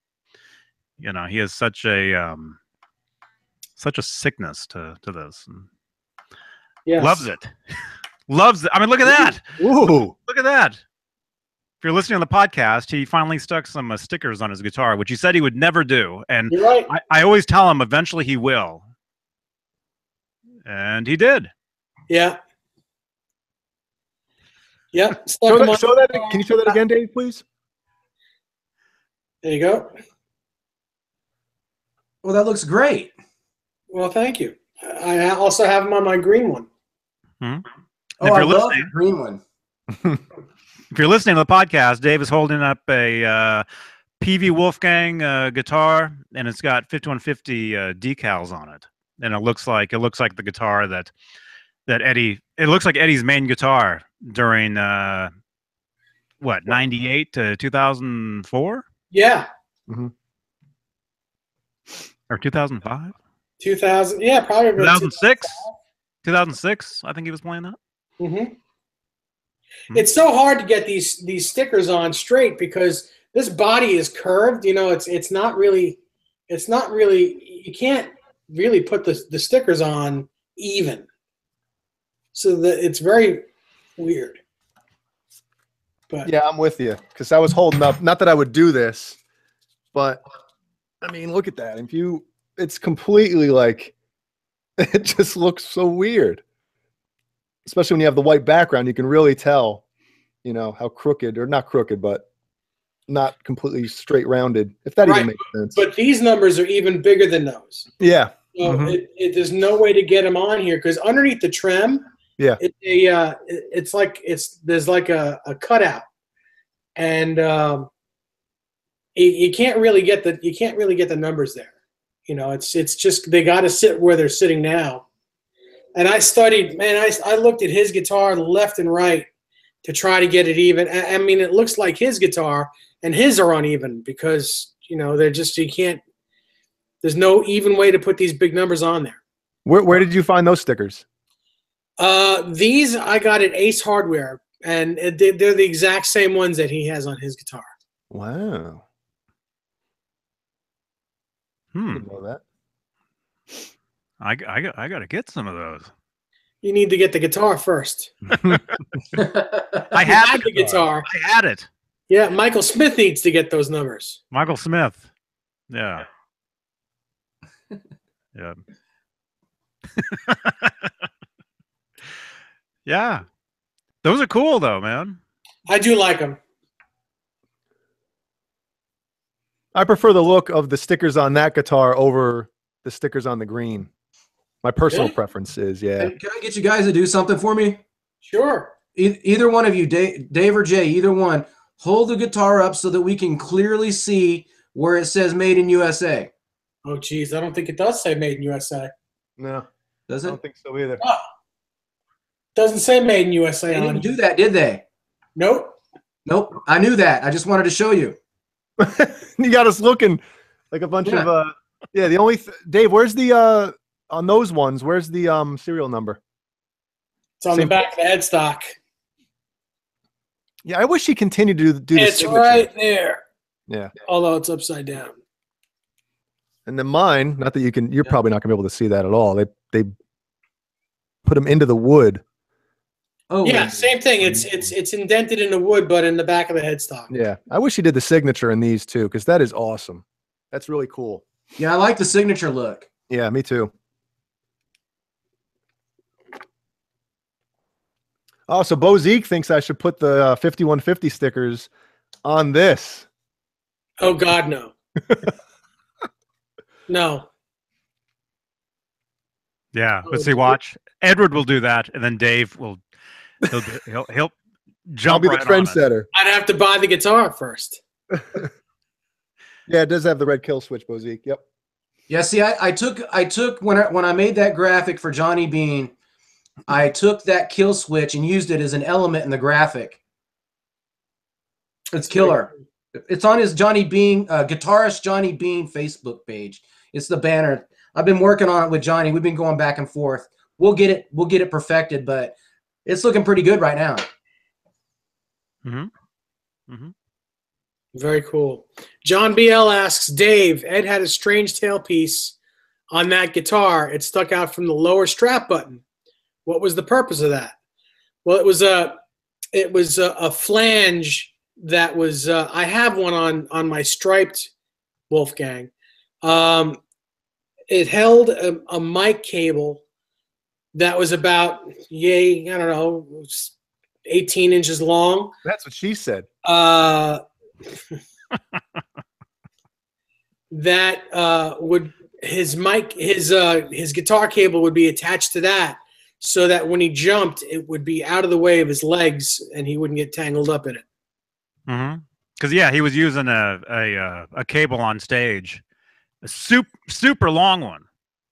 He has such a sickness to this. Yes. Loves it. Loves it. Look at that. Ooh. Look at that. If you're listening to the podcast, he finally stuck some stickers on his guitar, which he said he would never do. And You're right. I always tell him eventually he will. And he did. Yeah. Yeah. Show that. Can you show that again, Dave, please? There you go. Well, that looks great. Well, thank you. I also have them on my green one. Hmm? Oh, I love the green one. If you're listening to the podcast, Dave is holding up a PV Wolfgang guitar, and it's got 5150 decals on it. And it looks like the guitar that Eddie. It looks like Eddie's main guitar during 98 to 2004. Yeah. Mm-hmm. Or 2005. 2000. Yeah, probably 2006. 2006. I think he was playing that. Mm-hmm. It's so hard to get these stickers on straight because this body is curved. It's not really. You can't really put the stickers on even. So that it's very weird. But yeah, I'm with you because I was holding up. Not that I would do this, but look at that. It's completely it just looks so weird. Especially when you have the white background, you can really tell, how crooked, or not crooked, but not completely straight rounded, if that even makes sense. But these numbers are even bigger than those. Yeah. So Mhm. there's no way to get them on here because underneath the trim, Yeah. it's like there's like a cutout, and you can't really get the numbers there. You know, it's just they got to sit where they're sitting now. And I studied, man. I looked at his guitar left and right to try to get it even. I mean, it looks like his guitar and his are uneven because they're just you can't. There's no even way to put these big numbers on there. Where did you find those stickers? These I got at Ace Hardware, and they're the exact same ones that he has on his guitar. Wow. Didn't know that. I got to get some of those. You need to get the guitar first. I had the guitar. I had it. Yeah, Michael Smith needs to get those numbers. Michael Smith. Yeah. Yeah. Yeah. Those are cool though, man. I do like them. I prefer the look of the stickers on that guitar over the stickers on the green. My personal preference is, yeah. Can I get you guys to do something for me? Sure. Either one of you, Dave or Jay, either one, hold the guitar up so that we can clearly see where it says "Made in USA." Oh, geez, I don't think it does say "Made in USA." No, Does I it? don't think so either. Oh, doesn't say "Made in USA" They on didn't it. do that, did they? Nope. Nope. I knew that. I just wanted to show you. You got us looking like a bunch of yeah. The only Dave, where's the on those ones? Where's the serial number? It's on the back of the headstock. Yeah, I wish he continued to do the It's signature. right there. Yeah. Although it's upside down. And then mine, not that you're probably not gonna be able to see that at all. They put them into the wood. Oh, Yeah, same thing. It's indented in the wood, but in the back of the headstock. Yeah, I wish he did the signature in these too, because that is awesome. That's really cool. yeah. I like the signature look. Yeah, me too. Oh, so Bo Zeke thinks I should put the 5150 stickers on this. Oh God, no. No. Yeah. But see, watch. Edward will do that, and then Dave will he'll I'll jump be the right on it. trendsetter. I'd have to buy the guitar first. Yeah, it does have the red kill switch, Bo Zeke. Yep. Yeah. See, I took when I made that graphic for Johnny Beane, I took that kill switch and used it as an element in the graphic. It's killer. It's on his Johnny Beane, guitarist Johnny Beane Facebook page. It's the banner. I've been working on it with Johnny. We've been going back and forth. We'll get it perfected, but it's looking pretty good right now. Mm-hmm. Mm-hmm. Very cool. John BL asks, Dave, Ed had a strange tailpiece on that guitar. It stuck out from the lower strap button. What was the purpose of that? Well, it was a flange that was I have one on my striped Wolfgang. It held a mic cable that was about, I don't know, 18 inches long. That's what she said. That would his guitar cable would be attached to that, so that when he jumped, it would be out of the way of his legs and he wouldn't get tangled up in it. Mm-hmm. Because yeah, he was using a cable on stage, a super long one.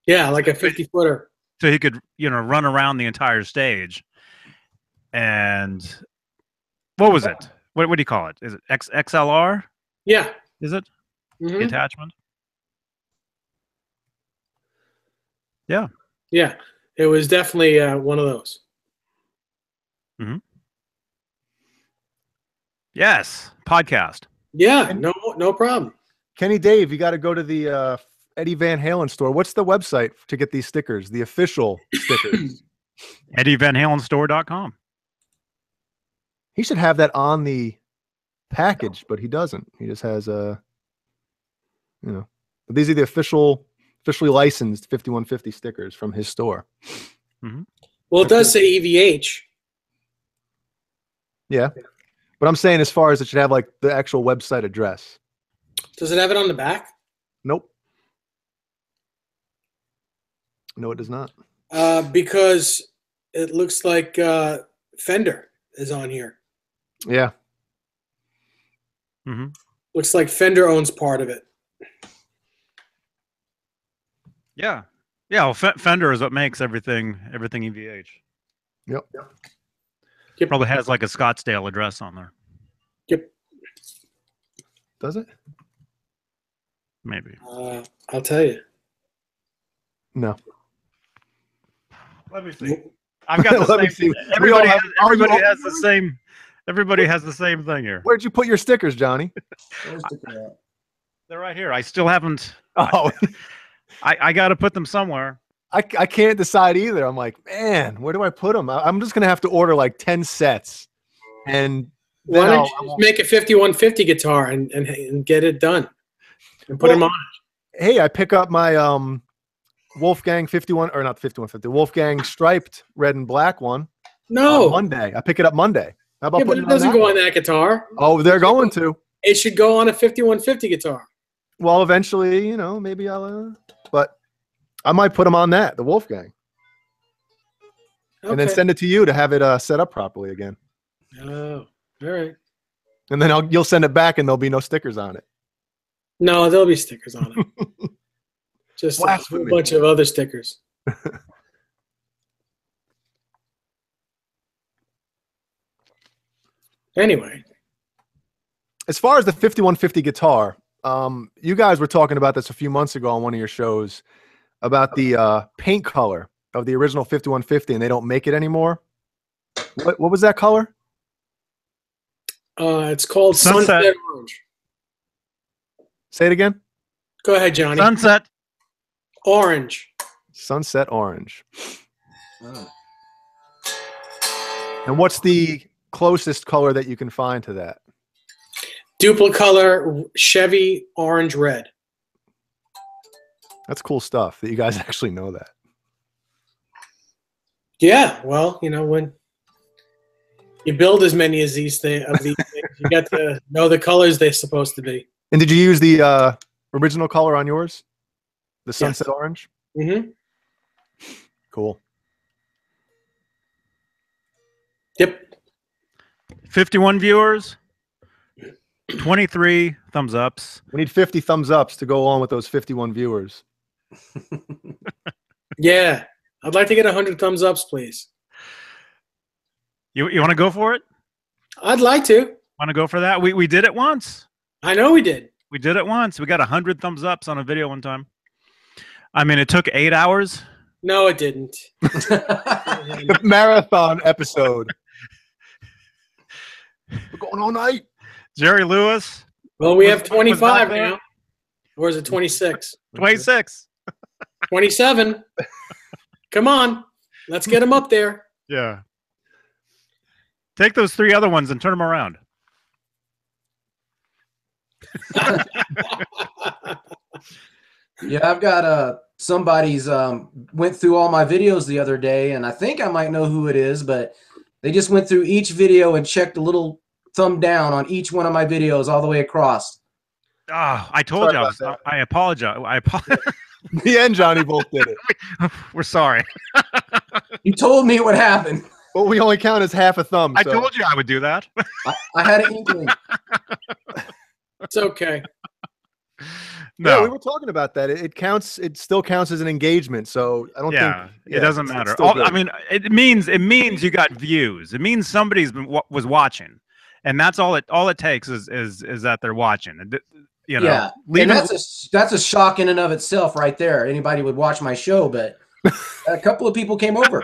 Yeah, like a 50-footer. So he could run around the entire stage. And what was it? What do you call it? Is it XLR? Yeah. Is it Mhm. the attachment? Yeah. Yeah. It was definitely one of those. Mm-hmm. Yes, podcast. Yeah, no problem. Kenny Dave, you got to go to the Eddie Van Halen store. What's the website to get these stickers? The official stickers. EddieVanHalenStore.com. He should have that on the package, but he doesn't. He just has these are the officially licensed 5150 stickers from his store. Mm-hmm. Well, it does say EVH. Yeah. But I'm saying as far as it should have like the actual website address. Does it have it on the back? Nope. No, it does not. Because it looks like Fender is on here. Yeah. Mm-hmm. Looks like Fender owns part of it. Yeah. Yeah. Well, Fender is what makes everything EVH. Yep. Yep. Probably has like a Scottsdale address on there. Yep. Does it? Maybe. I'll tell you. No. Let me see. I've got the Let me same. see. Everybody, have- everybody are you has all- the same. Everybody has the same thing here. Where'd you put your stickers, Johnny? They're right here. I still haven't. Oh, I got to put them somewhere. I can't decide either. I'm like, man, where do I put them? I'm just gonna have to order like 10 sets, and Why then don't you just make a 5150 guitar and get it done and put them on? Hey, I pick up my Wolfgang 51 or not 5150, Wolfgang striped red and black one. No, on Monday. I pick it up Monday. How about yeah, but putting it doesn't on that go one? on that guitar. Oh, they're going to. It should go on a 5150 guitar. Well, eventually, you know, maybe I'll. But I might put them on that, the Wolfgang, and then Okay. send it to you to have it set up properly again. Oh, all right. And then you'll send it back, and there'll be no stickers on it. No, there'll be stickers on it. Just a Blasphemy. bunch of other stickers. Anyway, As far as the 5150 guitar, you guys were talking about this a few months ago on one of your shows about the paint color of the original 5150, and they don't make it anymore. What was that color? it's called Sunset. Sunset Orange. Say it again. Go ahead, Johnny. Sunset. Orange. Sunset orange. And what's the closest color that you can find to that? Duplicolor Chevy Orange Red. That's cool stuff that you guys actually know that. Yeah, well, you know, when you build as many as these things, you get to know the colors they're supposed to be. And did you use the original color on yours? The sunset orange? Mm-hmm. Cool. Yep. 51 viewers. 23 thumbs ups. We need 50 thumbs ups to go on with those 51 viewers. Yeah. I'd like to get 100 thumbs ups, please. You want to go for it? I'd like to. Want to go for that? We did it once. I know we did. We did it once. We got 100 thumbs ups on a video one time. I mean, it took 8 hours. No, it didn't. The marathon episode. We're going all night. Jerry Lewis. Well, we Was- have was 25 back there? now. Or is it 26? 26. 27. Come on. Let's get them up there. Yeah. Take those 3 other ones and turn them around. Yeah, I've got somebody's went through all my videos the other day, and I think I might know who it is, but they just went through each video and checked a little thumb down on each one of my videos all the way across. Oh, I told Sorry you. about I apologize. Me and Johnny both did it. We're sorry. You told me it would happen. But we only count as half a thumb. I so- told you I would do that. I had an inkling. It's okay. No. Yeah, we were talking about that. It counts. It still counts as an engagement. So I don't Yeah, think it doesn't it's matter. still I good. mean, it means you got views. It means somebody's was watching, and that's all it takes is that they're watching. And you know, Yeah, and that's a shock in and of itself, right there. Anybody would watch my show, but a couple of people came over.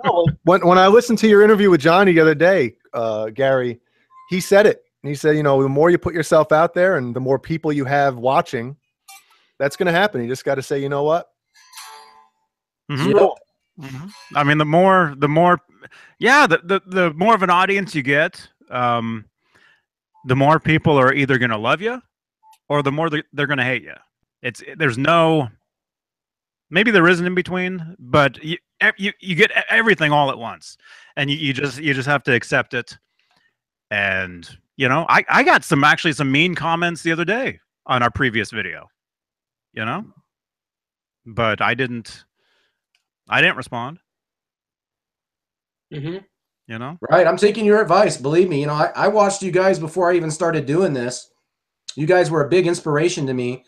Well, when I listened to your interview with Johnny the other day, Gary, he said it. He said, you know, the more you put yourself out there and the more people you have watching, that's going to happen. You just got to say, you know what? Mhm. Yep. Mhm. I mean, the more, yeah, the more of an audience you get, the more people are either going to love you, or the more they're going to hate you. There's no, maybe there isn't in between, but you get everything all at once, and you just have to accept it. And you know, I got some mean comments the other day on our previous video. you know. But I didn't respond, Mm-hmm. you know. Right. I'm taking your advice. Believe me, I watched you guys before I even started doing this. You guys were a big inspiration to me.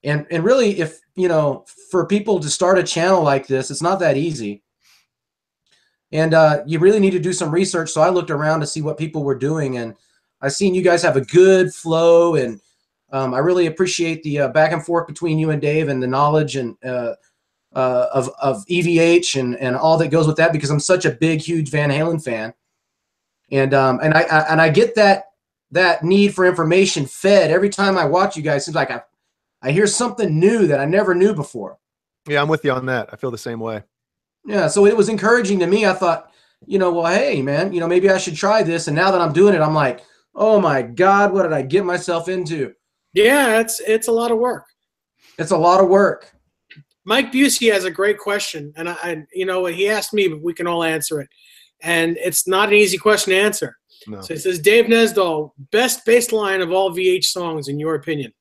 And really, if, for people to start a channel like this, it's not that easy. And you really need to do some research. So I looked around to see what people were doing, and I seen you guys have a good flow. And I really appreciate the back and forth between you and Dave, and the knowledge and of EVH and all that goes with that, because I'm such a big, huge Van Halen fan. And I get that need for information fed every time I watch you guys. It seems like I hear something new that I never knew before. Yeah, I'm with you on that. I feel the same way. Yeah, so it was encouraging to me. I thought, well, hey, man, maybe I should try this. And now that I'm doing it, I'm like, oh my God, what did I get myself into? Yeah, it's a lot of work. It's a lot of work. Mike Busey has a great question, and he asked me, but we can all answer it. And it's not an easy question to answer. No. So it says, Dave Nesdahl, best bass line of all VH songs, in your opinion?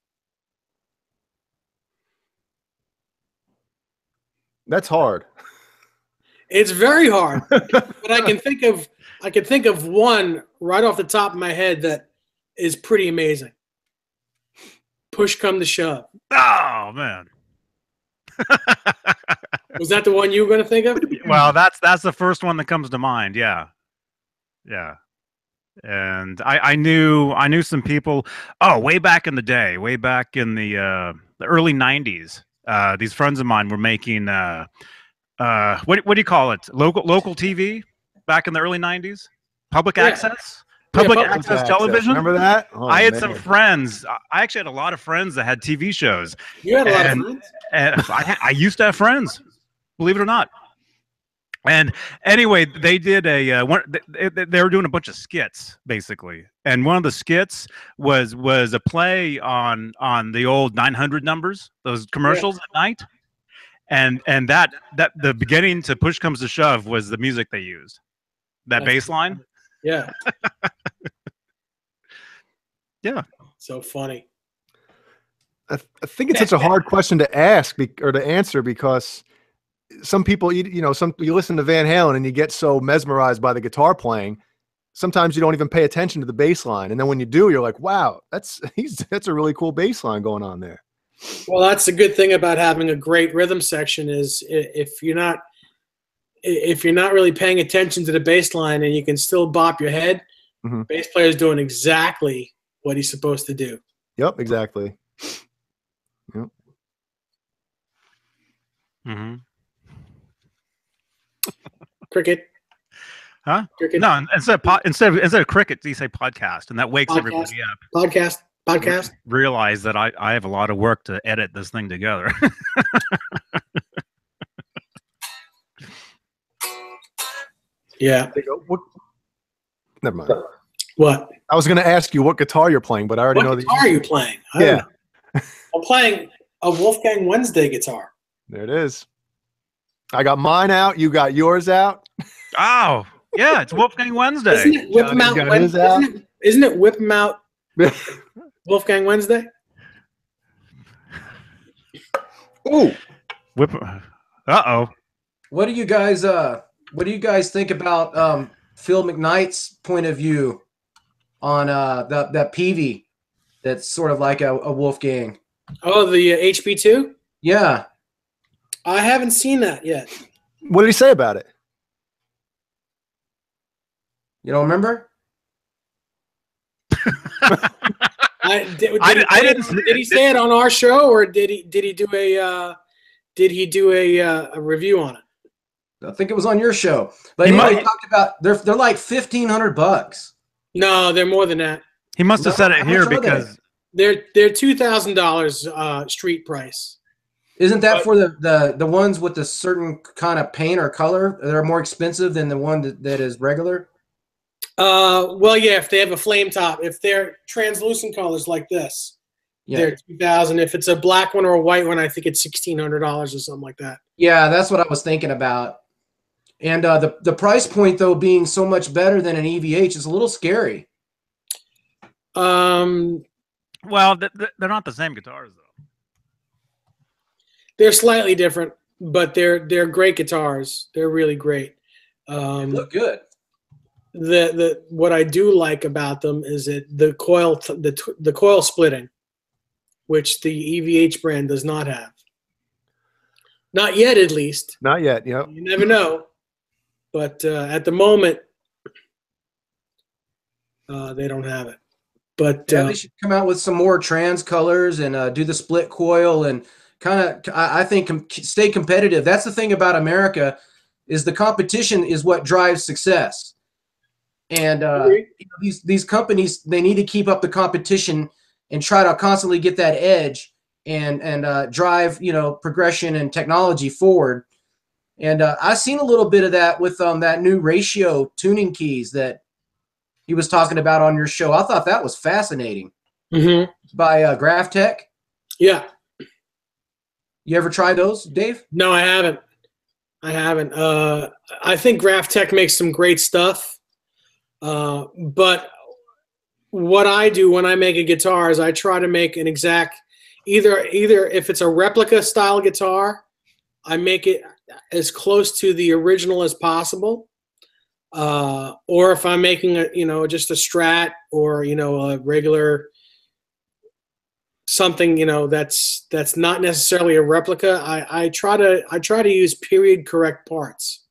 That's hard. It's very hard, but I can think of one right off the top of my head that is pretty amazing. Push Come to Shove. Oh man. Was that the one you were going to think of? Well, that's the first one that comes to mind. Yeah. And I knew some people. Oh, way back in the day, way back in the early '90s. These friends of mine were making what do you call it? Local TV back in the early '90s. Public access. Public access television. Remember that? Oh, I had man. some friends. I actually had a lot of friends that had TV shows. You had a lot of friends? And I used to have friends, believe it or not. And anyway, they did they were doing a bunch of skits basically, and one of the skits was a play on the old 900 numbers, those commercials at night, and that the beginning to Push Comes to Shove was the music they used, that bass line. Yeah. Yeah. So funny. I think it's such a hard question to ask or to answer, because some people, you listen to Van Halen and you get so mesmerized by the guitar playing, sometimes you don't even pay attention to the bass line, and then when you do, you're like, wow, that's a really cool bass line going on there. Well, that's the good thing about having a great rhythm section, is if you're not really paying attention to the bass line and you can still bop your head, bass player's doing exactly what he's supposed to do. Yep, exactly. Yep. Mm-hmm. Cricket. Huh? Cricket. No, instead of cricket, you say podcast, and that wakes everybody up. Podcast. Realize that I have a lot of work to edit this thing together. Yeah. Never mind. What? I was going to ask you what guitar you're playing, but I already know that. What guitar are you playing? Yeah. I'm playing a Wolfgang Wednesday guitar. There it is. I got mine out. You got yours out. Oh, yeah, it's Wolfgang Wednesday. Isn't it Whip 'em Out Wednesday? Isn't it Whip 'em Out Wolfgang Wednesday? Ooh. Whip. Uh-oh. What do you guys think about Phil McKnight's point of view on that Peavey that's sort of like a Wolfgang? Oh, the HP2? Yeah. I haven't seen that yet. What did he say about it? You don't remember? Did he say it on our show, or did he do a review on it? I think it was on your show. But anyway, he talked about they're like $1,500. No, they're more than that. He must have said it here because they're $2,000 street price. Isn't that for the ones with the certain kind of paint or color that are more expensive than the one that is regular? Well, yeah, if they have a flame top. If they're translucent colors like this, they're $2,000. If it's a black one or a white one, I think it's $1,600 or something like that. Yeah, that's what I was thinking about. And the price point, though, being so much better than an EVH is a little scary. well, they're not the same guitars though. They're slightly different, but they're great guitars. They're really great. They look good. The what I do like about them is that the coil splitting, which the EVH brand does not have. Not yet, at least. Not yet. Yep. You never know. But at the moment, they don't have it. But yeah, they should come out with some more trans colors and do the split coil and kind of, I think, stay competitive. That's the thing about America, is the competition is what drives success. And these companies, they need to keep up the competition and try to constantly get that edge and drive, you know, progression and technology forward. And I've seen a little bit of that with that new ratio tuning keys that he was talking about on your show. I thought that was fascinating. Mm-hmm. By GraphTech. Yeah. You ever try those, Dave? No, I haven't. I think GraphTech makes some great stuff. But what I do when I make a guitar is I try to make an exact, either if it's a replica style guitar, I make it as close to the original as possible. Or if I'm making just a Strat or, a regular something, that's not necessarily a replica, I try to use period correct parts.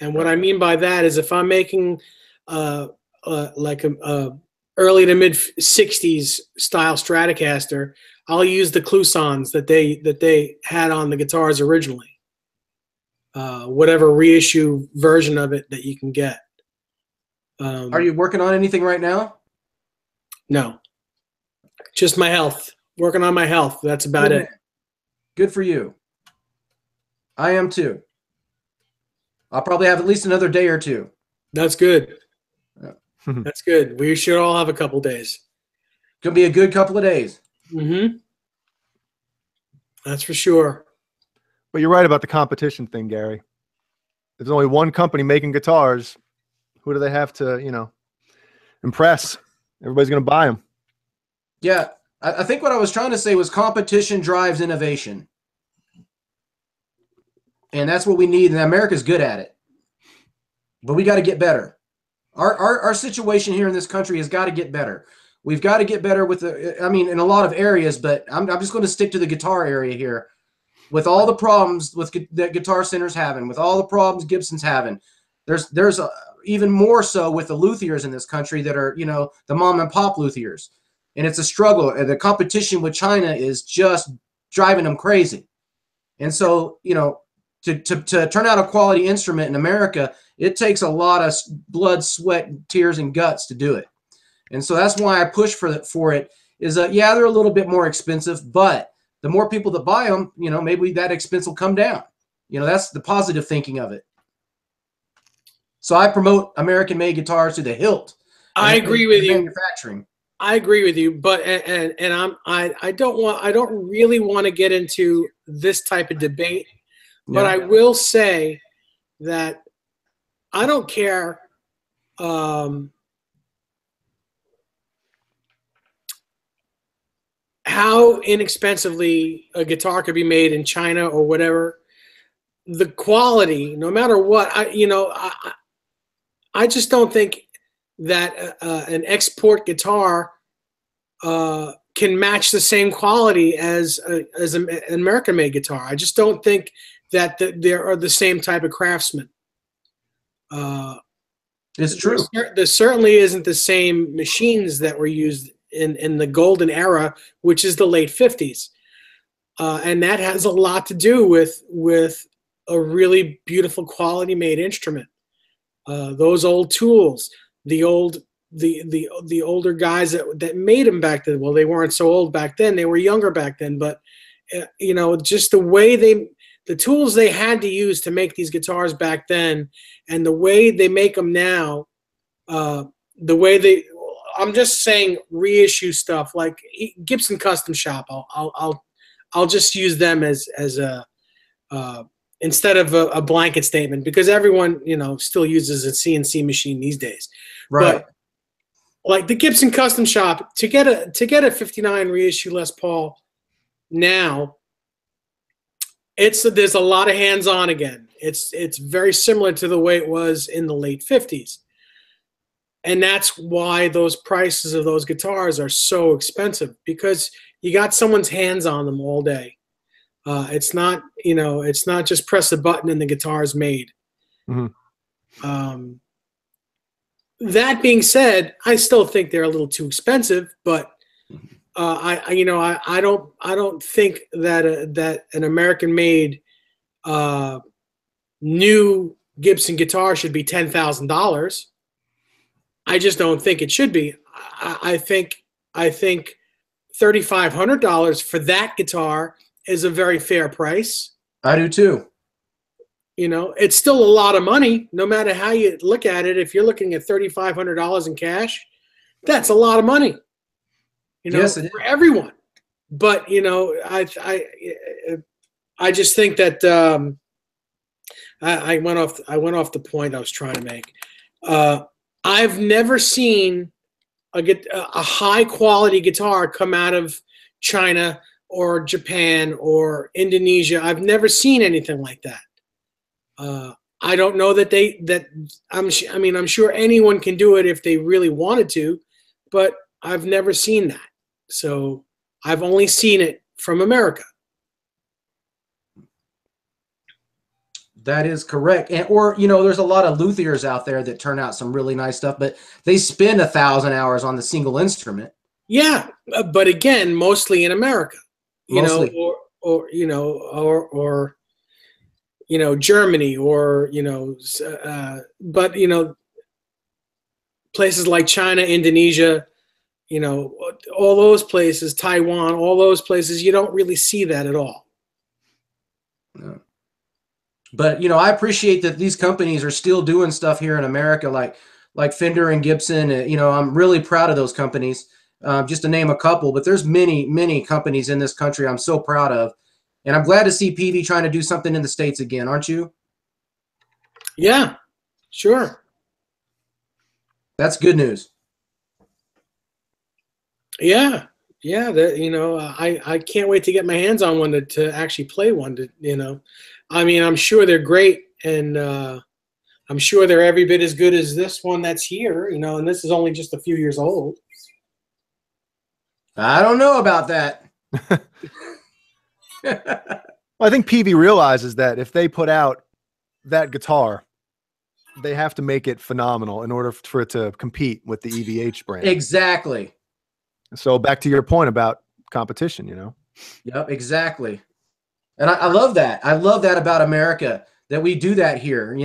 And what I mean by that is if I'm making like a early to mid 60s style Stratocaster, I'll use the Clousons that they had on the guitars originally. Whatever reissue version of it that you can get. Are you working on anything right now? No. Just my health. Working on my health. That's about it. Good for you. I am too. I'll probably have at least another day or two. That's good. Yeah. That's good. We should all have a couple days. Could be a good couple of days. Mm-hmm. That's for sure. But you're right about the competition thing, Gary. There's only one company making guitars. Who do they have to, impress? Everybody's going to buy them. Yeah. I think what I was trying to say was competition drives innovation. And that's what we need, and America's good at it. But we got to get better. Our situation here in this country has got to get better. We've got to get better with in a lot of areas, but I'm just going to stick to the guitar area here. With all the problems that Guitar Center's having, with all the problems Gibson's having, there's even more so with the luthiers in this country that are, the mom and pop luthiers. And it's a struggle. And the competition with China is just driving them crazy. And so, to turn out a quality instrument in America, it takes a lot of blood, sweat, tears, and guts to do it. And so that's why I push for it is that, yeah, they're a little bit more expensive, but the more people that buy them, maybe that expense will come down. That's the positive thinking of it. So I promote American-made guitars to the hilt. I agree with you. Manufacturing. I agree with you, but I don't really want to get into this type of debate. But I will say that I don't care how inexpensively a guitar could be made in China or whatever. The quality, no matter what, I just don't think that an export guitar can match the same quality as an American-made guitar. I just don't think that there are the same type of craftsmen. It's true. There certainly isn't the same machines that were used in the golden era, which is the late 50s. And that has a lot to do with a really beautiful quality made instrument. Those old tools, the older guys that made them back then. Well, they weren't so old back then. They were younger back then, but just the way the tools they had to use to make these guitars back then and the way they make them now, I'm just saying reissue stuff like Gibson Custom Shop. I'll just use them as a instead of a blanket statement because everyone still uses a CNC machine these days. Right. But like the Gibson Custom Shop to get a 59 reissue Les Paul now there's a lot of hands-on again. It's very similar to the way it was in the late 50s. And that's why those prices of those guitars are so expensive, because you got someone's hands on them all day. It's not, it's not just press a button and the guitar is made. Mm-hmm. That being said, I still think they're a little too expensive, but I don't think that an American-made new Gibson guitar should be $10,000. I just don't think it should be. I think $3,500 for that guitar is a very fair price. I do too. It's still a lot of money, no matter how you look at it. If you're looking at $3,500 in cash, that's a lot of money. Yes, it is. For everyone. But I just think that I went off the point I was trying to make. I've never seen a high quality guitar come out of China or Japan or Indonesia. I've never seen anything like that. I don't know I'm sure anyone can do it if they really wanted to, but I've never seen that. So I've only seen it from America. That is correct. Or there's a lot of luthiers out there that turn out some really nice stuff, but they spend 1,000 hours on the single instrument. Yeah, but again, mostly in America. Mostly. Or Germany, or but places like China, Indonesia, all those places, Taiwan, all those places, you don't really see that at all. No. But I appreciate that these companies are still doing stuff here in America, like Fender and Gibson. I'm really proud of those companies. Just to name a couple, but there's many companies in this country I'm so proud of, and I'm glad to see PV trying to do something in the States again, aren't you? Yeah, sure. That's good news. Yeah. I can't wait to get my hands on one to actually play one. I'm sure they're great, and I'm sure they're every bit as good as this one that's here. And this is only just a few years old. I don't know about that. I think PV realizes that if they put out that guitar, they have to make it phenomenal in order for it to compete with the EVH brand. Exactly. So back to your point about competition, Yep, exactly. And I love that. I love that about America, that we do that here.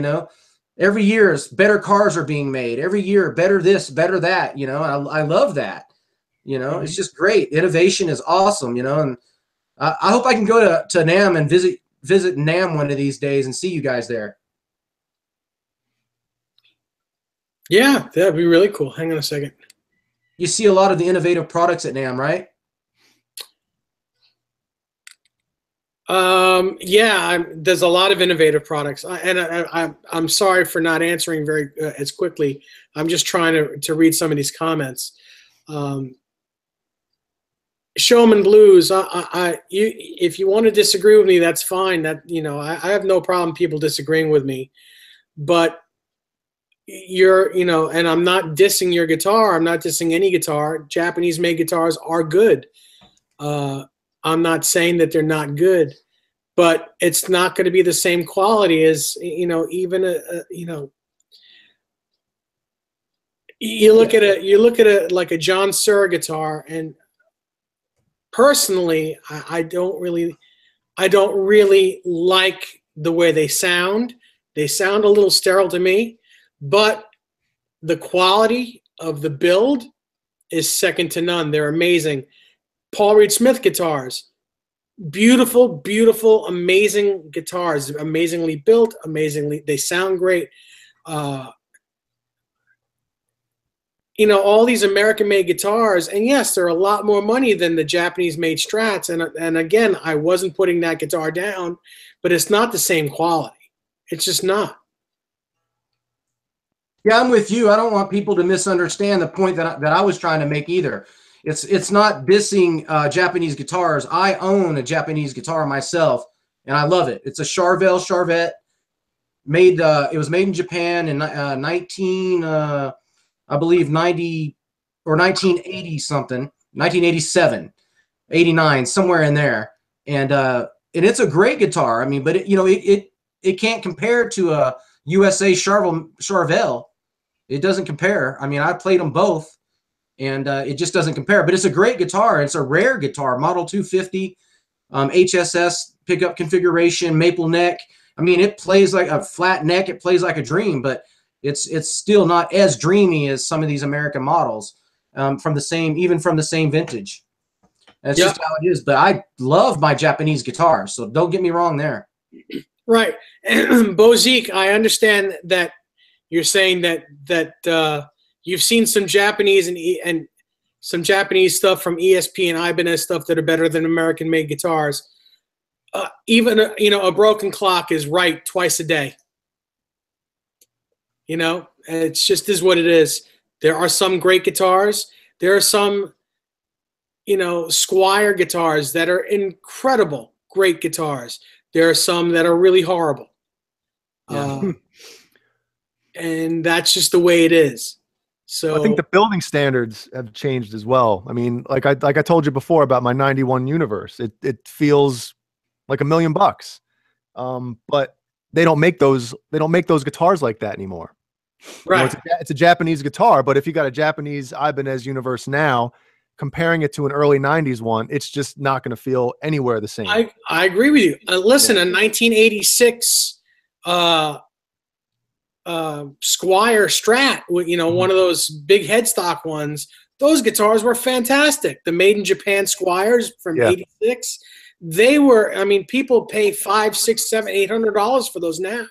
Every year better cars are being made. Every year, better this, better that. I love that. It's just great. Innovation is awesome. And I hope I can go to NAMM and visit NAMM one of these days and see you guys there. Yeah, that'd be really cool. Hang on a second. You see a lot of the innovative products at NAMM, right? Yeah, there's a lot of innovative products, I'm sorry for not answering very as quickly. I'm just trying to read some of these comments. Showman Blues, if you want to disagree with me, that's fine. That I have no problem people disagreeing with me, but and I'm not dissing your guitar. I'm not dissing any guitar. Japanese-made guitars are good. I'm not saying that they're not good, but it's not going to be the same quality as even you look at a John Suhr guitar, and personally, I don't really like the way they sound. They sound a little sterile to me, but the quality of the build is second to none. They're amazing. Paul Reed Smith guitars, beautiful, beautiful, amazing guitars, amazingly built, they sound great. All these American-made guitars, and yes, they're a lot more money than the Japanese-made Strats. And again, I wasn't putting that guitar down, but it's not the same quality. It's just not. Yeah, I'm with you. I don't want people to misunderstand the point that I was trying to make either. It's not dissing Japanese guitars. I own a Japanese guitar myself, and I love it. It's a Charvel Charvet. Made it was made in Japan in 1980 or 1980 something, 1987, 89, somewhere in there. And it's a great guitar. I mean, but it can't compare to a USA Charvel. It doesn't compare. I mean, I played them both, and it just doesn't compare. But it's a great guitar. It's a rare guitar, Model 250, HSS pickup configuration, maple neck. I mean, it plays like a flat neck. It plays like a dream, but it's still not as dreamy as some of these American models from the same vintage. That's just how it is. But I love my Japanese guitars, so don't get me wrong there. Right. And Bozique, I understand that you're saying that you've seen some Japanese and some Japanese stuff from ESP and Ibanez stuff that are better than American-made guitars. Even a broken clock is right twice a day. It's just is what it is. There are some great guitars. There are some, Squire guitars that are incredible, great guitars. There are some that are really horrible. Yeah. And that's just the way it is. So I think the building standards have changed as well. I mean, like I told you before about my 91 Universe, it feels like $1 million, but they don't make those guitars like that anymore. Right. It's a Japanese guitar, but if you got a Japanese Ibanez Universe now, comparing it to an early 90s one, it's just not going to feel anywhere the same. I agree with you. Listen, a 1986 Squire Strat, one of those big headstock ones, those guitars were fantastic. The made in Japan Squires from 86. They were, people pay $500, $600, $700, $800 for those now.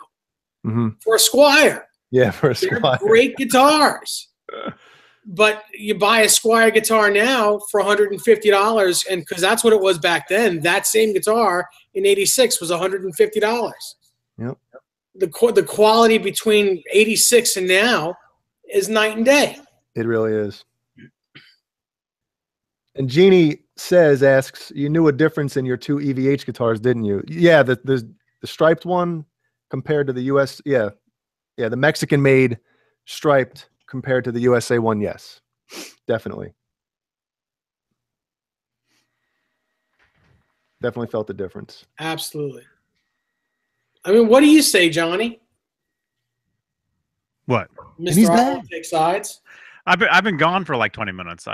For a Squire. Yeah, for a Squire. They're great guitars. But you buy a Squire guitar now for $150, and because that's what it was back then. That same guitar in '86 was $150. Yep. The quality between '86 and now is night and day. It really is. And Jeannie asks, you knew a difference in your two EVH guitars, didn't you? Yeah, the striped one compared to the US. Yeah, the Mexican made striped compared to the USA one. Yes, definitely. Definitely felt the difference. Absolutely. What do you say, Johnny? What? Mr. I won't take sides. I've been gone for like 20 minutes.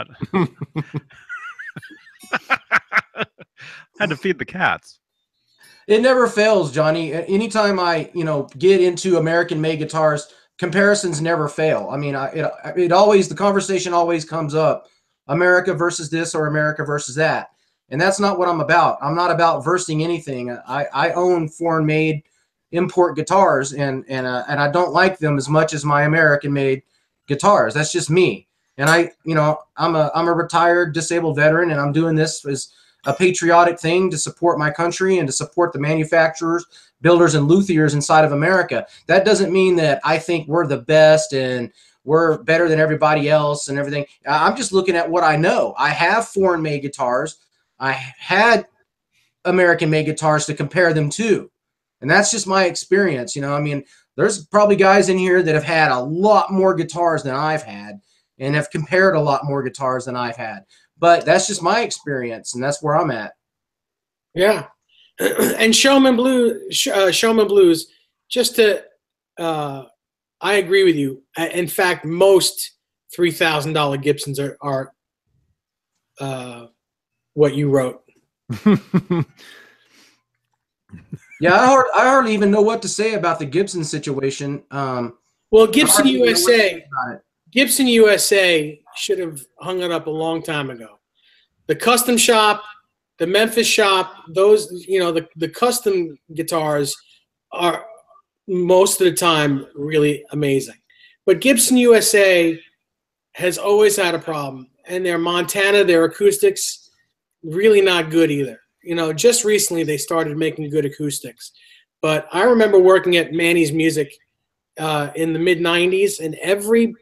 Had to feed the cats. It never fails, Johnny. Anytime I, get into American-made guitars, comparisons never fail. I mean, the conversation always comes up, America versus this or America versus that, and that's not what I'm about. I'm not about versing anything. I own foreign-made import guitars, and I don't like them as much as my American-made guitars. That's just me. And I'm a retired disabled veteran, and I'm doing this as a patriotic thing to support my country and to support the manufacturers, builders, and luthiers inside of America. That doesn't mean that I think we're the best and we're better than everybody else and everything. I'm just looking at what I know. I have foreign-made guitars. I had American-made guitars to compare them to, and that's just my experience. There's probably guys in here that have had a lot more guitars than I've had and have compared a lot more guitars than I've had. But that's just my experience, and that's where I'm at. Yeah. And Showman Blues, just to, I agree with you. In fact, most $3,000 Gibsons are what you wrote. Yeah, I hardly even know what to say about the Gibson situation. Well, Gibson USA should have hung it up a long time ago. The custom shop, the Memphis shop, those, the custom guitars are most of the time really amazing. But Gibson USA has always had a problem. And their Montana, their acoustics, really not good either. Just recently they started making good acoustics. But I remember working at Manny's Music in the mid-'90s, and every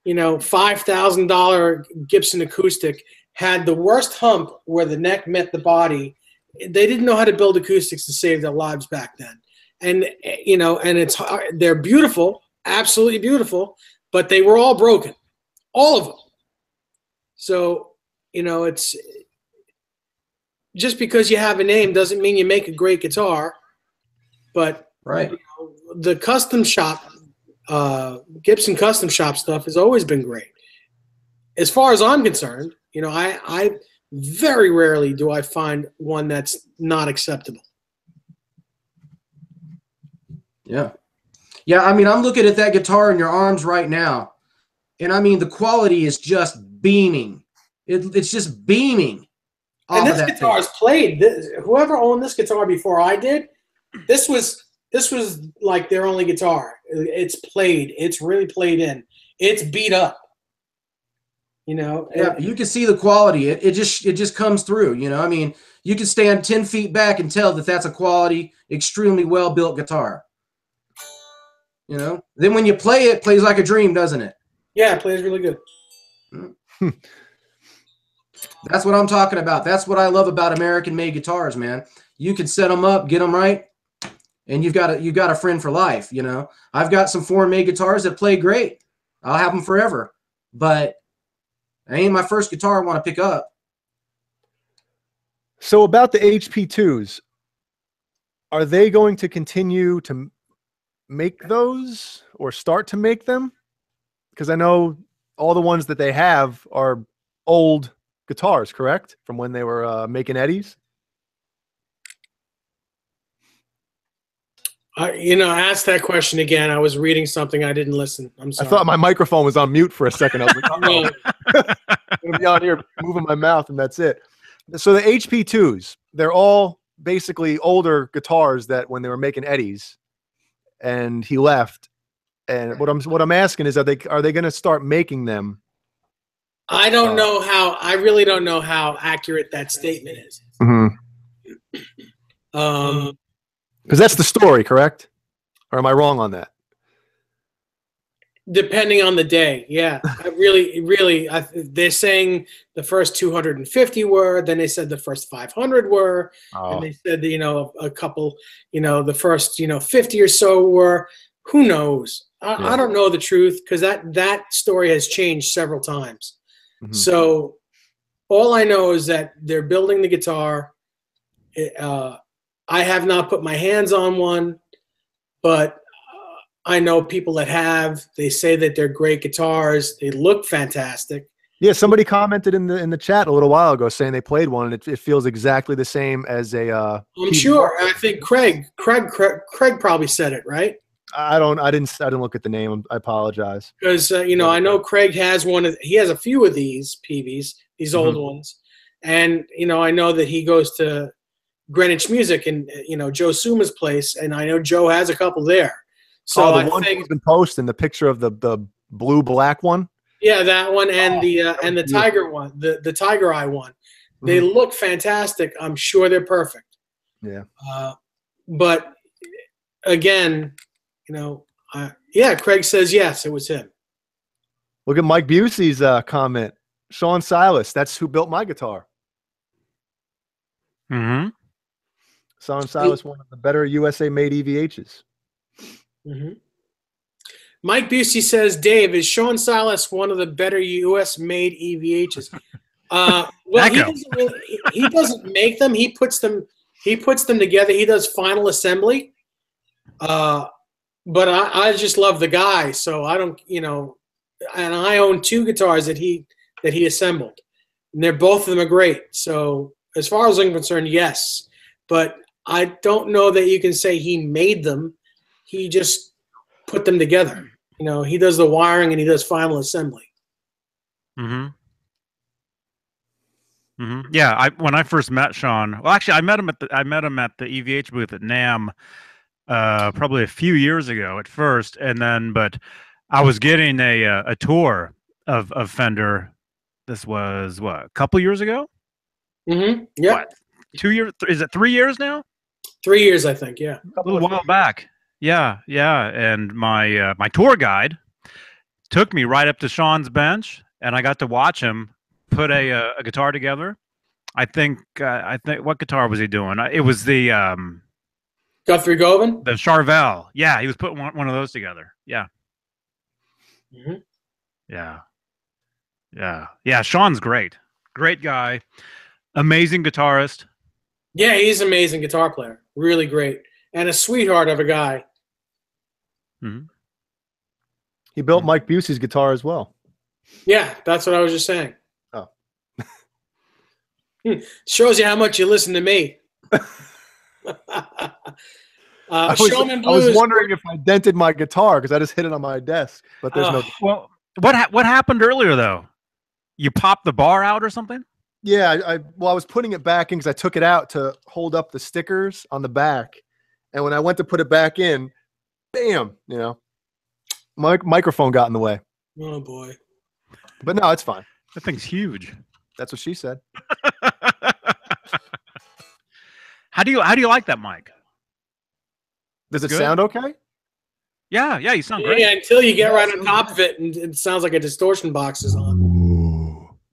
$5,000 Gibson acoustic had the worst hump where the neck met the body they didn't know how to build acoustics to save their lives back then. And, you know, and they're beautiful, absolutely beautiful, but they were all broken, all of them. So, you know, it's just because you have a name doesn't mean you make a great guitar. But Right. you know, the custom shop, Gibson custom shop stuff has always been great. As far as I'm concerned, you know, I very rarely do I find one that's not acceptable. Yeah. Yeah, I mean, I'm looking at that guitar in your arms right now, and I mean, the quality is just beaming. It's just beaming. And off of this that guitar thing. is played. Whoever owned this guitar before I did, this was like their only guitar. It's played. It's really played in. It's beat up. You know. Yeah, you can see the quality. It just comes through. You know, I mean, you can stand 10 feet back and tell that that's a quality, extremely well built guitar. You know, then when you play it, plays like a dream, doesn't it? Yeah, it plays really good. That's what I'm talking about. That's what I love about American-made guitars, man. You can set them up, get them right, and you've got a friend for life. You know, I've got some foreign-made guitars that play great. I'll have them forever, but it ain't my first guitar I want to pick up. So about the HP2s, are they going to continue to make those or start to make them? Because I know all the ones that they have are old guitars, correct? From when they were making Eddies? You know, I asked that question again. I was reading something. I didn't listen. I'm sorry. I thought my microphone was on mute for a second. I was like, oh, I'm going to be out here moving my mouth and that's it. So the HP2s, they're all basically older guitars that when they were making Eddies and he left. And what I'm asking is, are they going to start making them? I don't know how. I really don't know how accurate that statement is. Because that's the story, correct? Or am I wrong on that? Depending on the day, yeah. They're saying the first 250 were, then they said the first 500 were, and they said, you know, a couple, you know, the first, you know, 50 or so were. Who knows? I don't know the truth because that story has changed several times. So all I know is that they're building the guitar. I have not put my hands on one, but I know people that have. They say that they're great guitars. They look fantastic. Yeah, somebody commented in the chat a little while ago saying they played one and it feels exactly the same as a. I'm sure. I think Craig probably said it, right? I didn't look at the name. I apologize. Because you know, I know Craig has he has a few of these PVs, these old ones, and you know, I know that he goes to Greenwich Music and you know Joe Suma's place, and I know Joe has a couple there. So the one he's been posting the picture of the blue black one. Yeah, that one and the tiger one, the tiger eye one. They look fantastic. I'm sure they're perfect. Yeah. But again, you know, yeah, Craig says yes, it was him. Look at Mike Busey's comment. Sean Silas, that's who built my guitar. Sean Silas, one of the better USA-made EVHs. Mike Busey says, Dave, is Sean Silas one of the better U.S.-made EVHs? Well, he doesn't make them. He puts them together. He does final assembly. But I just love the guy, so I don't, you know, and I own two guitars that he assembled, and both of them are great. So as far as I'm concerned, yes, but I don't know that you can say he made them. He just put them together. You know, he does the wiring and he does final assembly. Yeah, when I first met Sean, well, actually, I met him at the EVH booth at NAMM. Probably a few years ago at first, and then, but I was getting a tour of Fender. This was what, a couple years ago? Yeah. What, 2 years? Is it 3 years now? 3 years, I think. Yeah. A little while back. Yeah. And my my tour guide took me right up to Sean's bench, and I got to watch him put a guitar together. I think what guitar was he doing? It was the Guthrie Govan. Charvel. Yeah, he was putting one of those together. Yeah. Mm-hmm. Yeah. Sean's great. Great guy. Amazing guitarist. Yeah, he's an amazing guitar player. Really great. And a sweetheart of a guy. Mm-hmm. He built Mike Busey's guitar as well. Yeah, that's what I was just saying. Oh. Shows you how much you listen to me. I Showman Blues. was wondering if I dented my guitar because I just hit it on my desk, but there's no. Well, what happened earlier though? You popped the bar out or something? Yeah, I was putting it back in because I took it out to hold up the stickers on the back, and when I went to put it back in, bam! My microphone got in the way. Oh boy! But no, it's fine. That thing's huge. That's what she said. How do you like that mic? Does it Good? sound okay? Yeah, you sound great. Yeah, until you get right on top of it, and it sounds like a distortion box is on.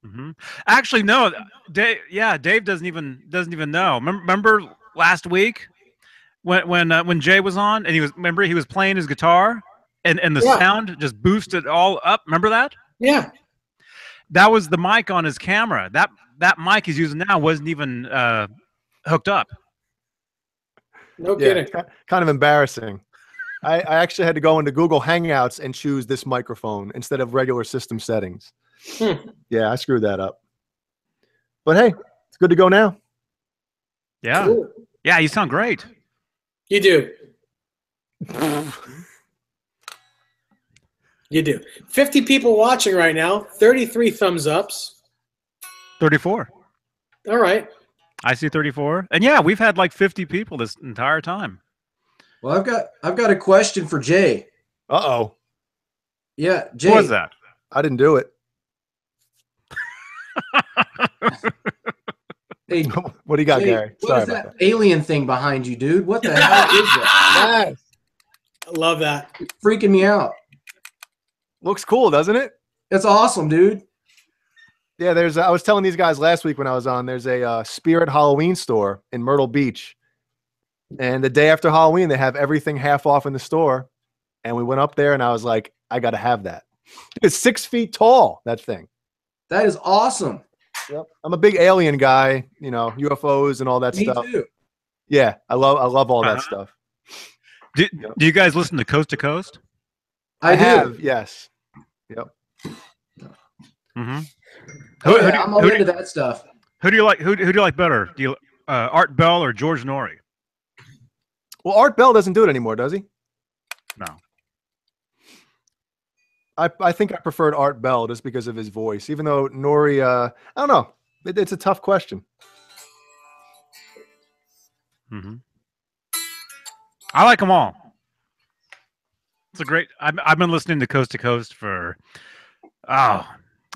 Mm-hmm. Actually, no. Dave doesn't even know. Remember last week when Jay was on and he was playing his guitar and the sound just boosted all up. Remember that? Yeah. That was the mic on his camera. That mic he's using now wasn't even hooked up. No kidding. Kind of embarrassing. I actually had to go into Google Hangouts and choose this microphone instead of regular system settings. Yeah, I screwed that up. But hey, it's good to go now. Yeah. Cool. Yeah, you sound great. You do. You do. 50 people watching right now. 33 thumbs ups. 34. All right. I see 34. And yeah, we've had like 50 people this entire time. Well, I've got a question for Jay. Uh-oh. Yeah, Jay. What was that? I didn't do it. Hey, what do you got, Jay, Gary? what Sorry is about that alien thing behind you, dude? What the hell is that? Yes. I love that. It's freaking me out. Looks cool, doesn't it? It's awesome, dude. Yeah, I was telling these guys last week when I was on, there's a Spirit Halloween store in Myrtle Beach. And the day after Halloween, they have everything half off in the store. And we went up there and I was like, I got to have that. It's 6 feet tall, that thing. That is awesome. Yep. I'm a big alien guy, UFOs and all that Me stuff. too. Yeah, I love all that stuff. Do you guys listen to Coast to Coast? I do. have, yes. Yep. Mm-hmm. I'm all into that stuff. Who do you like? Who do you like better? Do you Art Bell or George Norrie? Well, Art Bell doesn't do it anymore, does he? No. I think I preferred Art Bell just because of his voice, even though Norrie, I don't know. It's a tough question. Mm-hmm. I like them all. It's a great. I've been listening to Coast for, I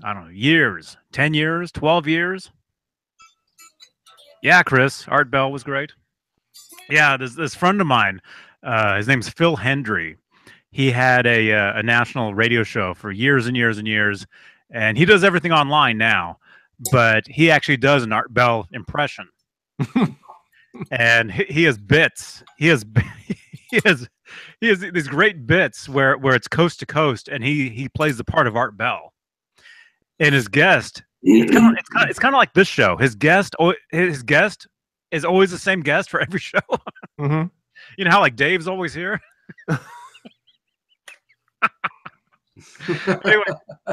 don't know, years, 10 years, 12 years. Yeah, Chris, Art Bell was great. Yeah, this friend of mine, his name's Phil Hendry. He had a national radio show for years and years and years, and he does everything online now. But he actually does an Art Bell impression, and he has bits. He has these great bits where it's coast to coast, and he plays the part of Art Bell. And his guest, it's kind of like this show. His guest is always the same guest for every show. Mm-hmm. You know how like Dave's always here. Anyway,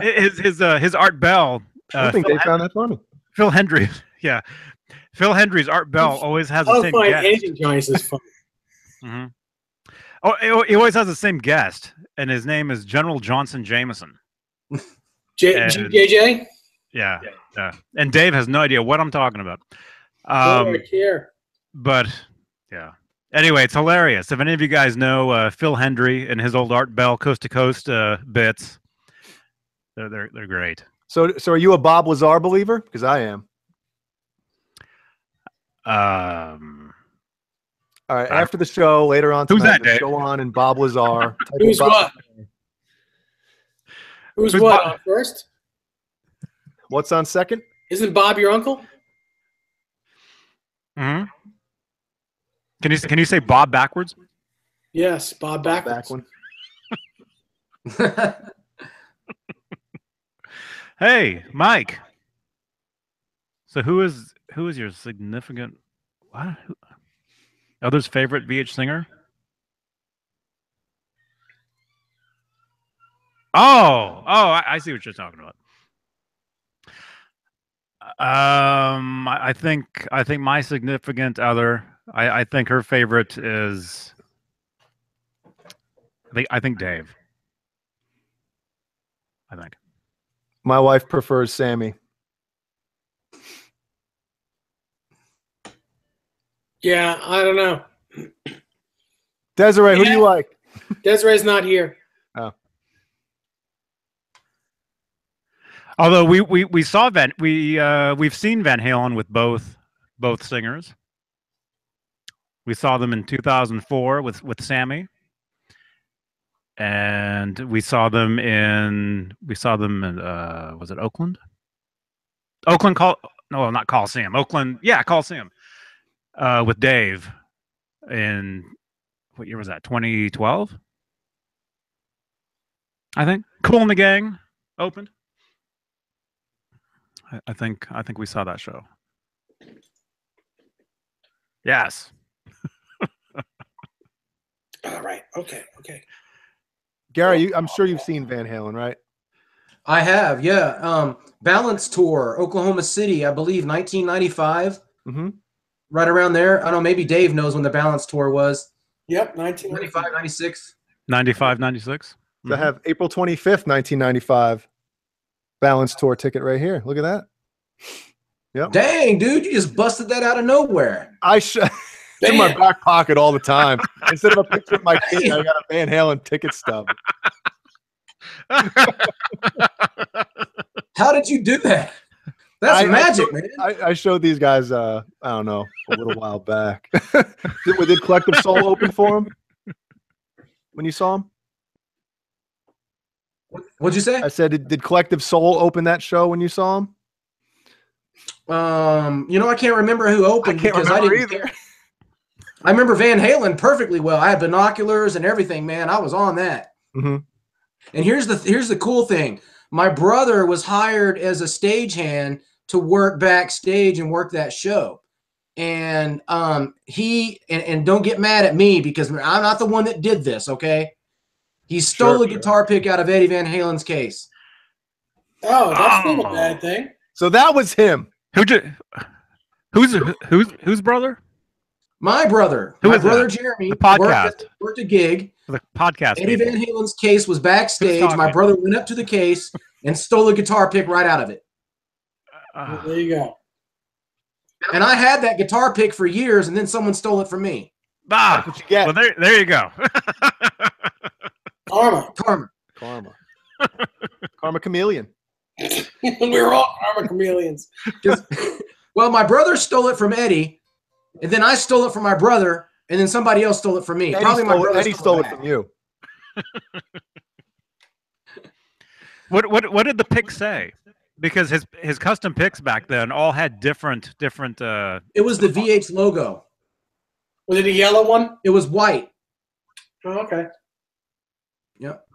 his Art Bell. I think they found that funny. Phil Hendry, yeah. Phil Hendry's Art Bell always has the same guest. Asian guys is fun. Mm-hmm. Oh, he always has the same guest, and his name is General Johnson Jameson. JJ? Yeah. And Dave has no idea what I'm talking about. I care. But yeah. Anyway, it's hilarious. If any of you guys know Phil Hendry and his old Art Bell Coast to Coast bits, they're great. So are you a Bob Lazar believer? Because I am. All right. After the show, later on Who's tonight, that, Dave? go on and Bob Lazar. Who's what? Who's what Bob? on first? What's on second? Isn't Bob your uncle? Hmm. Can you say Bob backwards? Yes, Bob backwards. Backward. Hey, Mike. So who is your significant what? Other's favorite VH singer? I see what you're talking about. I think my significant other. I think her favorite is. I think Dave. I think. My wife prefers Sammy. Yeah, I don't know. Desiree, who do you like? Desiree's not here. Oh. Although we saw we've seen Van Halen with both singers. We saw them in 2004 with Sammy, and we saw them in was it Oakland? No, not Coliseum. Oakland, yeah, Coliseum. With Dave in what year was that? 2012, I think. Cool and the Gang opened. I think we saw that show. Yes. All right. Okay. Gary, I'm sure you've seen Van Halen, right? I have, yeah. Balance Tour, Oklahoma City, I believe, 1995. Mm-hmm. Right around there. I don't know, maybe Dave knows when the Balance Tour was. Yep, 95, 96. 95, 96. So I have April 25th, 1995 Balance Tour ticket right here. Look at that. Yep. Dang, dude, you just busted that out of nowhere. It's in my back pocket all the time. Instead of a picture of my kid, I got a Van Halen ticket stub. How did you do that? That's magic, man. I showed these guys, I don't know, a little while back. Did Collective Soul open for them when you saw them? What'd you say? I said, did Collective Soul open that show when you saw them? I can't remember who opened because I didn't either. I remember Van Halen perfectly well. I had binoculars and everything, man. I was on that. Mm-hmm. And here's the cool thing. My brother was hired as a stagehand to work backstage and work that show. And he don't get mad at me because I'm not the one that did this, okay? He stole a guitar pick out of Eddie Van Halen's case. Oh, that's not a bad thing. So that was him. Who's brother? My brother. Who my is brother that? Jeremy The podcast. worked a gig. The podcast. Eddie people. Van Halen's case was backstage. My brother went up to the case and stole a guitar pick right out of it. There you go. And I had that guitar pick for years, and then someone stole it from me. That's what you get. Well, there you go. Karma. Karma chameleon. We're all karma chameleons. Well, my brother stole it from Eddie, and then I stole it from my brother, and then somebody else stole it from me. Eddie stole it from you. What did the pick say? Because his custom picks back then all had different. It was the VH logo. Was it a yellow one? It was white. Oh, okay. Yep.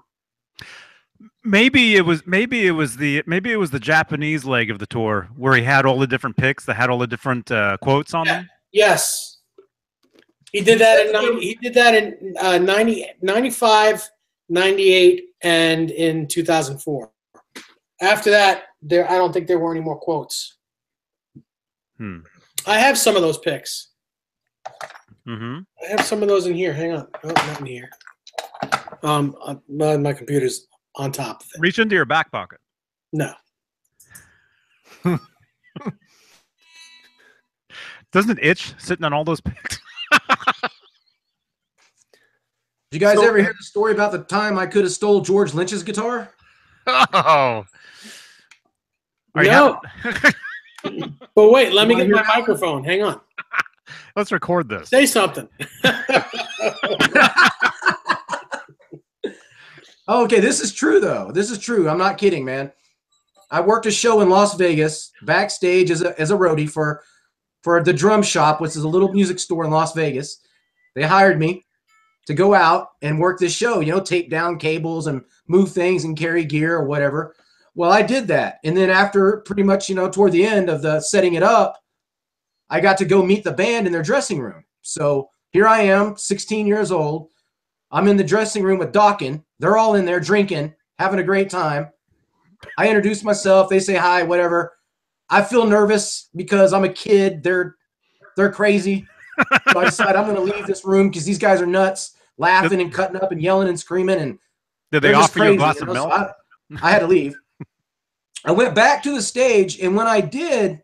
Maybe it was the Japanese leg of the tour where he had all the different picks that had all the different quotes on them. Yes. He did that in 95, 98, and in 2004. After that, I don't think there were any more quotes. I have some of those picks. Mm-hmm. I have some of those in here. Hang on. Oh, not in here. My computer's on top of it. Reach into your back pocket. No. Doesn't it itch sitting on all those picks? Did you guys ever hear the story about the time I could have stole George Lynch's guitar? Oh. No. But wait, let me get my microphone. Hang on. Let's record this. Say something. Okay, this is true, though. This is true. I'm not kidding, man. I worked a show in Las Vegas backstage as a roadie for for the Drum Shop, which is a little music store in Las Vegas. They hired me to go out and work this show, you know, tape down cables and move things and carry gear or whatever. Well, I did that. And then after pretty much, you know, toward the end of the setting it up, I got to go meet the band in their dressing room. So here I am, 16 years old. I'm in the dressing room with Dawkin. They're all in there drinking, having a great time. I introduce myself. They say hi, whatever. I feel nervous because I'm a kid. They're crazy. So I decide I'm going to leave this room because these guys are nuts, laughing and cutting up and yelling and screaming. And did they offer you a glass of milk? So I had to leave. I went back to the stage, and when I did,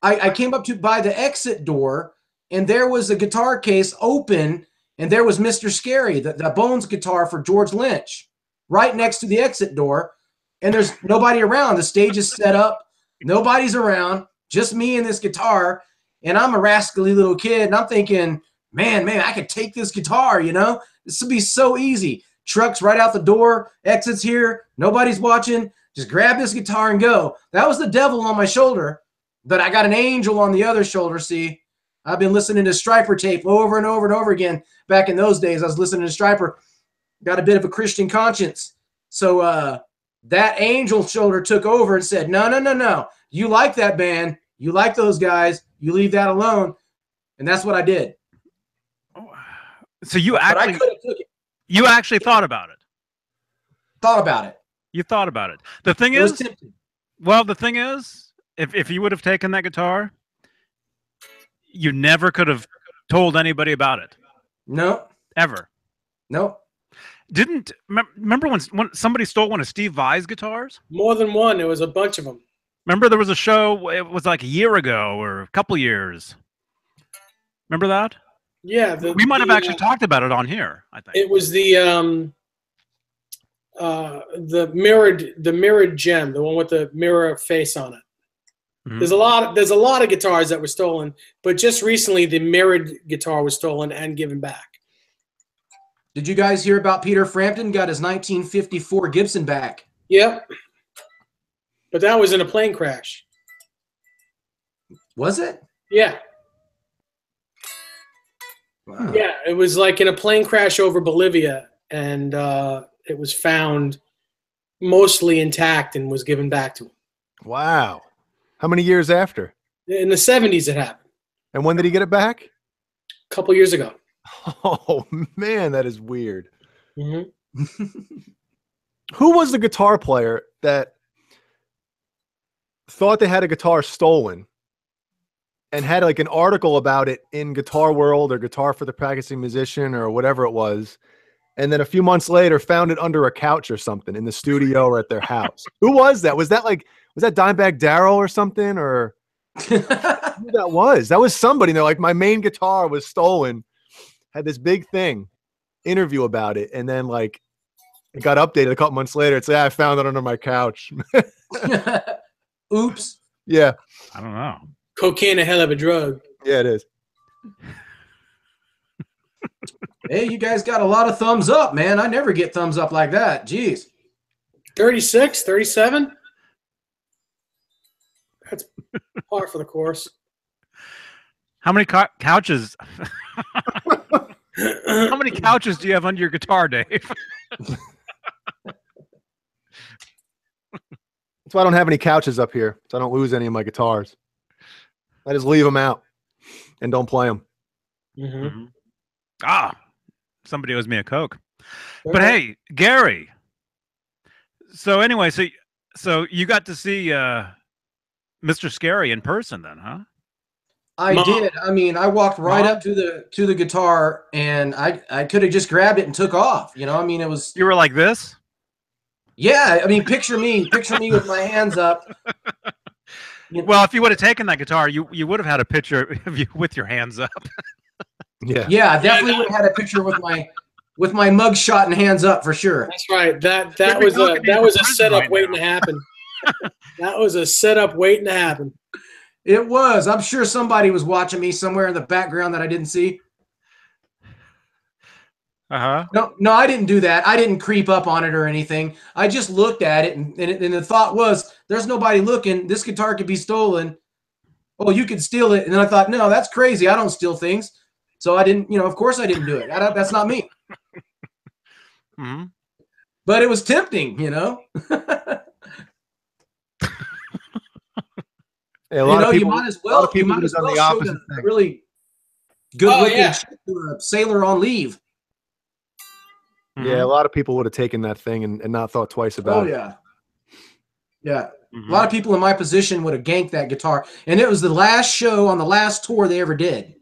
I came up to by the exit door, and there was a guitar case open, and there was Mr. Scary, the Bones guitar for George Lynch, right next to the exit door, and there's nobody around. The stage is set up. Nobody's around, just me and this guitar, and I'm a rascally little kid, and I'm thinking, man, I could take this guitar, you know? This would be so easy. Truck's right out the door, exits here, nobody's watching. Just grab this guitar and go. That was the devil on my shoulder, but I got an angel on the other shoulder, see? I've been listening to Stryper tape over and over and over again. Back in those days, I was listening to Stryper. Got a bit of a Christian conscience. So that angel shoulder took over and said, no. You like that band. You like those guys. You leave that alone. And that's what I did. So you actually, you actually thought about it. Thought about it. You thought about it. The thing is, well, the thing is, if you would have taken that guitar, you never could have told anybody about it. No. Ever. No. Remember when somebody stole one of Steve Vai's guitars? More than one. There was a bunch of them. Remember there was a show, it was like a year ago or a couple years. Remember that? Yeah. We might have actually talked about it on here, I think. It was the mirrored gem, the one with the mirror face on it. Mm-hmm. There's a lot of guitars that were stolen, but just recently the mirrored guitar was stolen and given back. Did you guys hear about Peter Frampton got his 1954 Gibson back? Yep. But that was in a plane crash. Was it? Yeah. Wow. Yeah, it was like in a plane crash over Bolivia, and it was found mostly intact and was given back to him. Wow. How many years after? In the 70s it happened. And when did he get it back? A couple years ago. Oh, man, that is weird. Mm-hmm. Who was the guitar player that thought they had a guitar stolen and had like an article about it in Guitar World or Guitar for the Practicing Musician or whatever it was, and then a few months later found it under a couch or something in the studio or at their house? Who was that? Was that Dimebag Darrell or something? Or who that was? That was somebody. And they're like, my main guitar was stolen. Had this big interview about it, and then like it got updated a couple months later. It's like, I found it under my couch. Oops. Yeah. I don't know. Cocaine, a hell of a drug. Yeah, it is. Hey, you guys got a lot of thumbs up, man. I never get thumbs up like that. Jeez. 36, 37? That's par for the course. How many couches? How many couches do you have under your guitar, Dave? That's why I don't have any couches up here, so I don't lose any of my guitars. I just leave them out and don't play them. Mm-hmm. Ah, somebody owes me a Coke. But hey, Gary. So anyway, so you got to see Mr. Scary in person then, huh? I did. I mean, I walked right up to the guitar, and I could have just grabbed it and took off. You know, I mean, it was. You were like this? Yeah, I mean, picture me with my hands up. Well, if you would have taken that guitar, you would have had a picture of you with your hands up. Yeah, I definitely would have had a picture with my mug shot and hands up for sure. That's right. That was a setup waiting to happen. That was a setup waiting to happen. It was. I'm sure somebody was watching me somewhere in the background that I didn't see. Uh-huh. No, I didn't do that. I didn't creep up on it or anything. I just looked at it, and the thought was, there's nobody looking. This guitar could be stolen. oh, you could steal it. And then I thought, no, that's crazy. I don't steal things. So I didn't, of course I didn't do it. That's not me. Mhm. But it was tempting, Yeah, a lot of people, you might as well, of people you might would've as done well the show opposite a thing. really good looking yeah. chick to a sailor on leave. Yeah, a lot of people would have taken that thing and not thought twice about Oh it. yeah. Yeah. Mhm. A lot of people in my position would have ganked that guitar. And it was the last show on the last tour they ever did.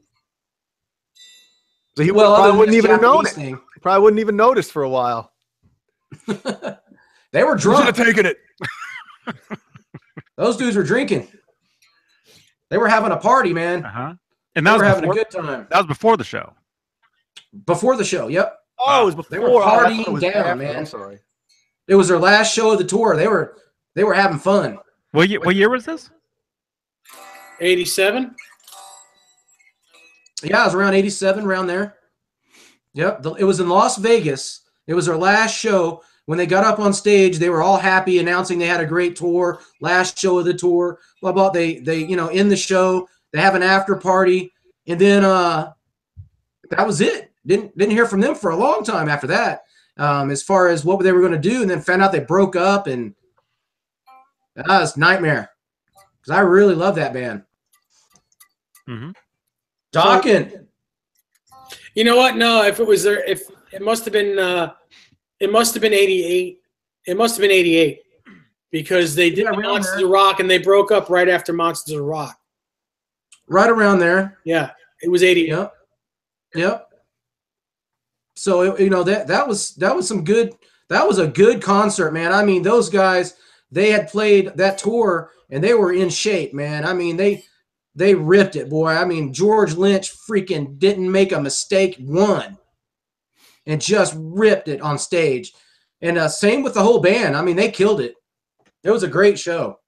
So he Well, other probably than wouldn't this even have known Japanese it. thing. Probably wouldn't even notice for a while. They were You should have drunk. taken it. Those dudes were drinking. They were having a party, man. Uh-huh. And They that were was having before, a good time. that was before the show. Before the show, yep. Oh, it was They before. were I thought partying it was down, after. man. I'm sorry. It was their last show of the tour. They were having fun. What year was this? 87. Yeah, it was around 87, around there. Yep. It was in Las Vegas. It was their last show. When they got up on stage, they were all happy, announcing they had a great tour, last show of the tour. Blah blah. They end the show. They have an after party, and then that was it. Didn't hear from them for a long time after that, as far as what they were going to do, and then found out they broke up, and that was a nightmare. Because I really love that band. Mm-hmm. Dawkins. You know what? No, if it was there, if it must have been 88. It must have been 88 because they did Yeah, the around Monsters there. of Rock and they broke up right after Monsters of Rock. Right around there. Yeah, it was 88. Yep. Yep. So that was some good. That was a good concert, man. I mean, those guys, they had played that tour and they were in shape, man. I mean, they ripped it, boy. I mean, George Lynch freaking didn't make a mistake one, and just ripped it on stage. And same with the whole band. I mean, they killed it. It was a great show.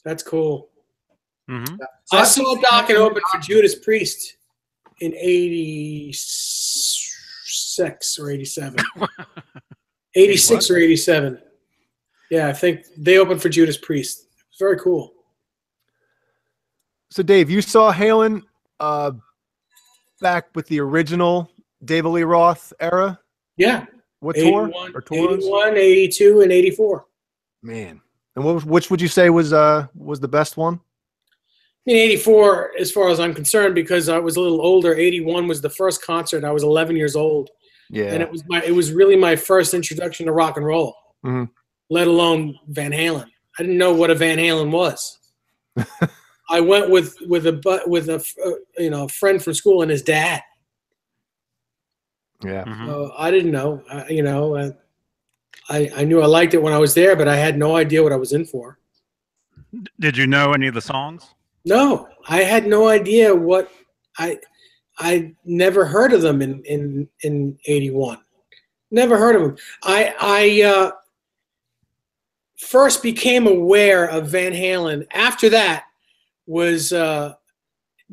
That's cool. Mm-hmm. So I I've saw seen- Doc and open for Judas Priest in 86 or 87. 86 or 87. Yeah, I think they opened for Judas Priest. It's very cool. So, Dave, you saw Halen back with the original David Lee Roth era? Yeah. What tour? 81, Or tours? 81, 82, and 84. Man. And which would you say was the best one? I mean, 84, as far as I'm concerned, because I was a little older. 81 was the first concert. I was 11 years old, Yeah. and it was really my first introduction to rock and roll, Mhm. let alone Van Halen. I didn't know what a Van Halen was. I went with a friend from school and his dad. Yeah. Mm-hmm. I didn't know. I knew I liked it when I was there, but I had no idea what I was in for. Did you know any of the songs? No, I had no idea what I never heard of them in 81. Never heard of them. I first became aware of Van Halen. After that was the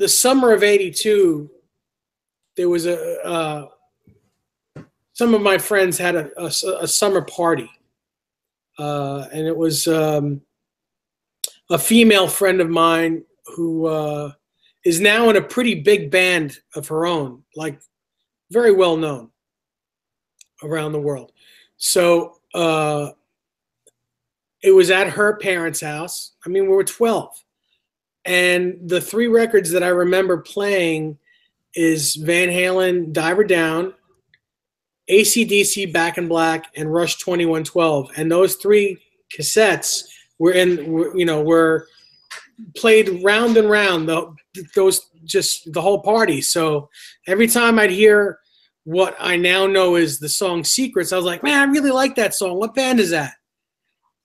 summer of 82. There was some of my friends had a summer party, and it was a female friend of mine who is now in a pretty big band of her own, like very well known around the world. So it was at her parents' house. I mean, we were 12. And the three records that I remember playing is Van Halen, Diver Down, AC/DC, Back in Black, and Rush 2112. And those three cassettes were played round and round, the whole party. So every time I'd hear what I now know is the song Secrets, I was like, man, I really like that song. What band is that?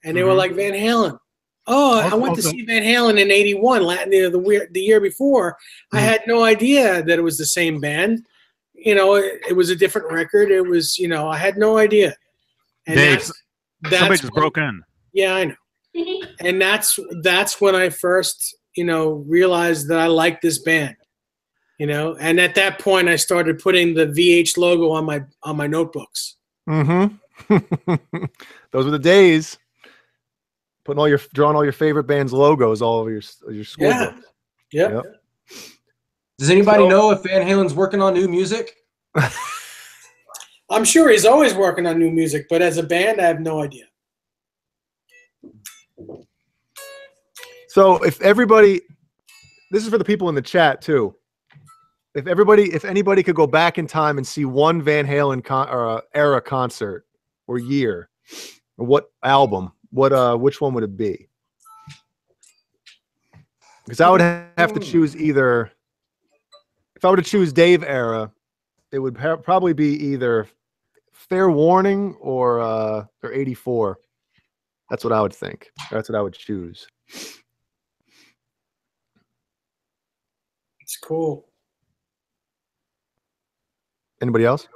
And they were like, Van Halen. Oh, I went to see Van Halen in 81, the year before. I had no idea that it was the same band. It was a different record. It was, I had no idea. And Dave, that's somebody just broke in. Yeah, I know. And that's when I first, realized that I liked this band. And at that point I started putting the VH logo on my notebooks. Mm-hmm. Those were the days. drawing all your favorite band's logos all over your school Yeah. books. Yep. Does anybody know if Van Halen's working on new music? I'm sure he's always working on new music, but as a band, I have no idea. So if everybody, this is for the people in the chat too. If anybody could go back in time and see one Van Halen era concert or year, or what album, which one would it be? Because I would have to choose either. If I were to choose Dave era, it would probably be either Fair Warning or 84. That's what I would think. That's what I would choose. It's cool. Anybody else?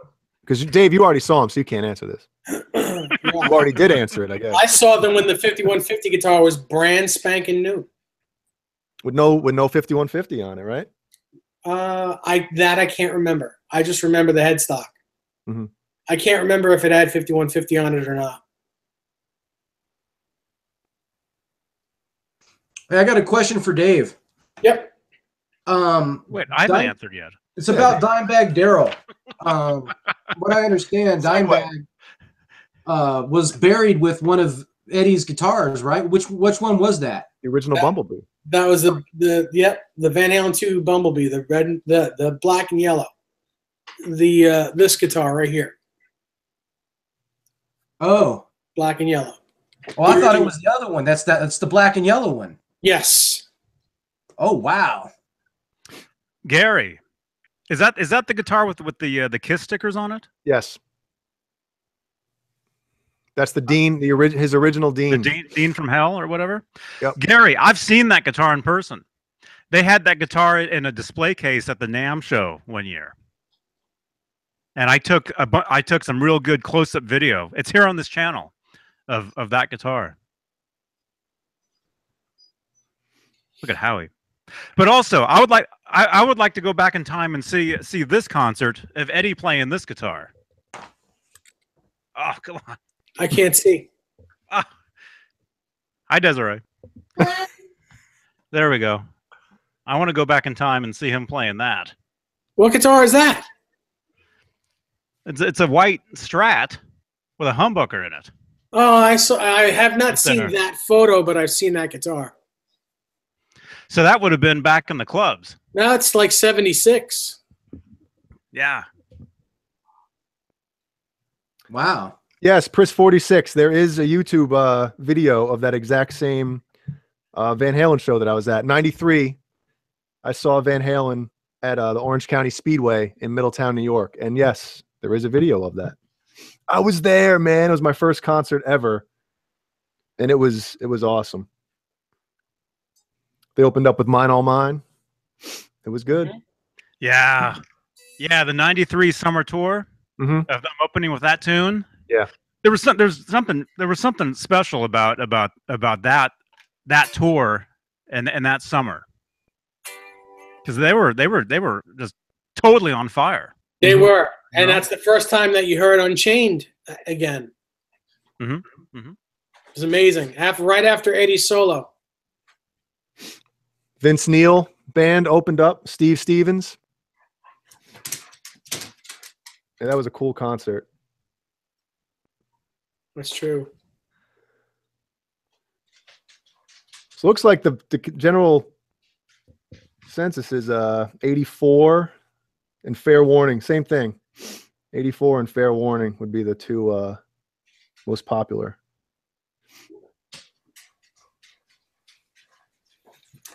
Because Dave, you already saw him, so you can't answer this. Yeah. You already did answer it, I guess. I saw them when the 5150 guitar was brand spanking new. With no 5150 on it, right? I can't remember. I just remember the headstock. Mm-hmm. I can't remember if it had 5150 on it or not. Hey, I got a question for Dave. Yep. Wait, I haven't answered yet. It's about Dimebag Darrell. What I understand, Dimebag was buried with one of Eddie's guitars, right? Which one was that? The original Bumblebee. That was the Van Halen 2 Bumblebee, the red, the black and yellow. This guitar right here, Oh, black and yellow. well, I thought it was the other one. That's the black and yellow one. Yes. Oh, wow. Gary, is that the guitar with the Kiss stickers on it? Yes. That's the Deane, his original Deane. The Deane from Hell or whatever? Yep. Gary, I've seen that guitar in person. They had that guitar in a display case at the NAMM show one year. And I took some real good close-up video. It's here on this channel of that guitar. Look at Howie. But also, I would like to go back in time and see this concert of Eddie playing this guitar. Oh, come on. I can't see. Ah. Hi, Desiree. There we go. I want to go back in time and see him playing that. What guitar is that? It's a white Strat with a humbucker in it. Oh, I have not seen Center. that photo, but I've seen that guitar. So that would have been back in the clubs. Now it's like 76. Yeah. Wow. Yes, Pris 46. There is a YouTube video of that exact same Van Halen show that I was at. 93, I saw Van Halen at the Orange County Speedway in Middletown, New York. And yes, there is a video of that. I was there, man. It was my first concert ever. And it was awesome. They opened up with Mine All Mine. It was good. Yeah. Yeah, the 93 summer tour Mm-hmm. of them opening with that tune. Yeah. There was something special about that tour and that summer. Because they were just totally on fire. They were. And Yeah. that's the first time that you heard Unchained again. Mm-hmm. Mm-hmm. It was amazing. Right after Eddie's solo. Vince Neil band opened up. Steve Stevens. Yeah, that was a cool concert. That's true. So it looks like the general census is 84 and Fair Warning. Same thing. 84 and Fair Warning would be the two most popular.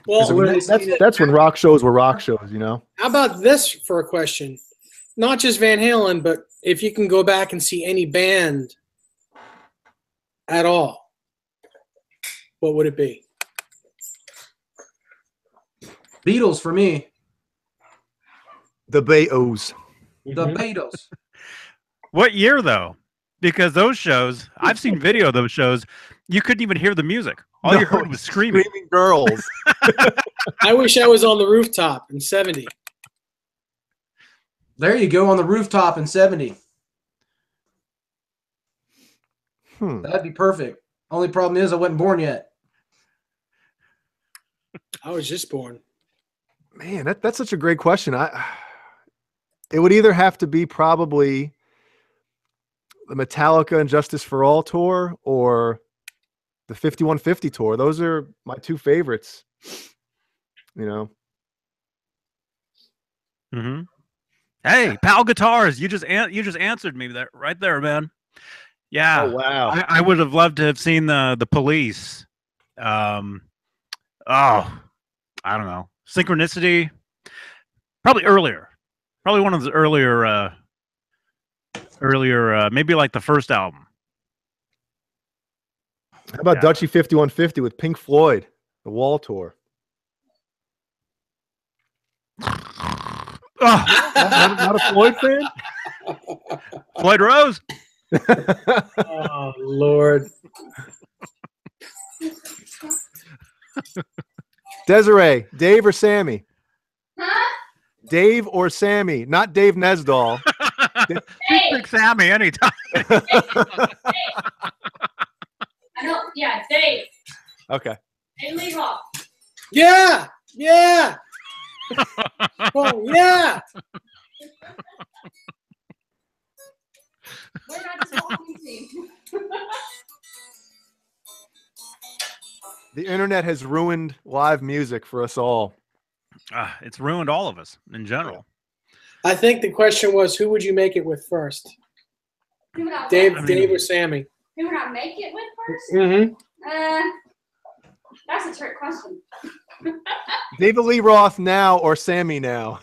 Well, That's when rock shows were rock shows, you know? how about this for a question? Not just Van Halen, but if you can go back and see any band at all, what would it be? Beatles for me. The Beatles. The Beatles. What year though? Because those shows, I've seen video of those shows, you couldn't even hear the music. All you heard was screaming. Screaming girls. I wish I was on the rooftop in 70. There you go, on the rooftop in 70. Hmm. That'd be perfect. Only problem is I wasn't born yet. I was just born. Man, that's such a great question. It would either have to be probably the Metallica and Justice for All tour or the 5150 tour. Those are my two favorites. You know. Mm-hmm. Hey, Pal Guitars, you just answered me that right there, man. Yeah. Oh wow. I would have loved to have seen the Police. I don't know. Synchronicity. Probably earlier. Probably one of the earlier maybe like the first album. How about Dutchie 5150 with Pink Floyd, the Wall tour? Not a Floyd fan? Floyd Rose. Oh Lord. Desiree, Dave or Sammy? Huh? Dave or Sammy? Not Dave Nesdall. Pick Sammy anytime. I don't. Yeah, Dave. Okay. Dave leave off. Yeah. Yeah. Oh yeah. We're not just walking team. The internet has ruined live music for us all. It's ruined all of us in general. I think the question was, who would you make it with first? Who would I Dave, make- Dave or Sammy? Who would I make it with first? Mm-hmm. That's a trick question. David Lee Roth now or Sammy now?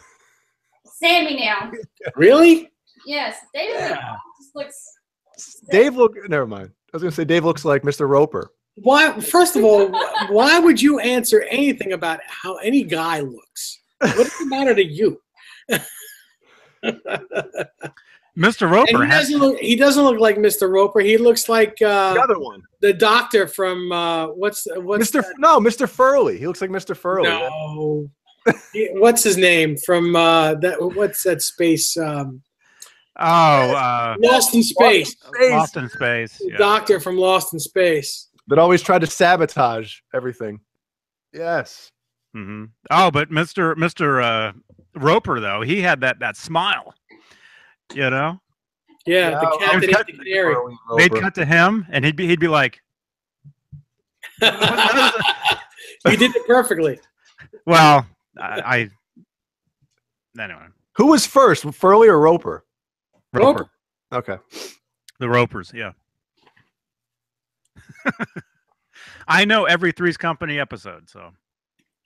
Sammy now. Really? Yes, David Lee Roth just looks. Never mind. I was going to say Dave looks like Mr. Roper. Why? First of all, why would you answer anything about how any guy looks? What does it matter to you? Mr. Roper And he doesn't look like Mr. Roper. He looks like The other one. the doctor from what's Mr. Furley. He looks like Mr. Furley. No. What's his name from what's that space? Lost in Space. Lost in Space. The Yeah. doctor from Lost in Space. That always tried to sabotage everything. Yes. Mm-hmm. Oh, but Mr. Roper though, he had that smile. You know, Yeah, the Yeah, Captain cut- and the Canary. they'd cut to him, and he'd be like, You did it perfectly. "Well, I anyway." Who was first, Furley or Roper? Roper. Okay. The Ropers, yeah. I know every Three's Company episode, so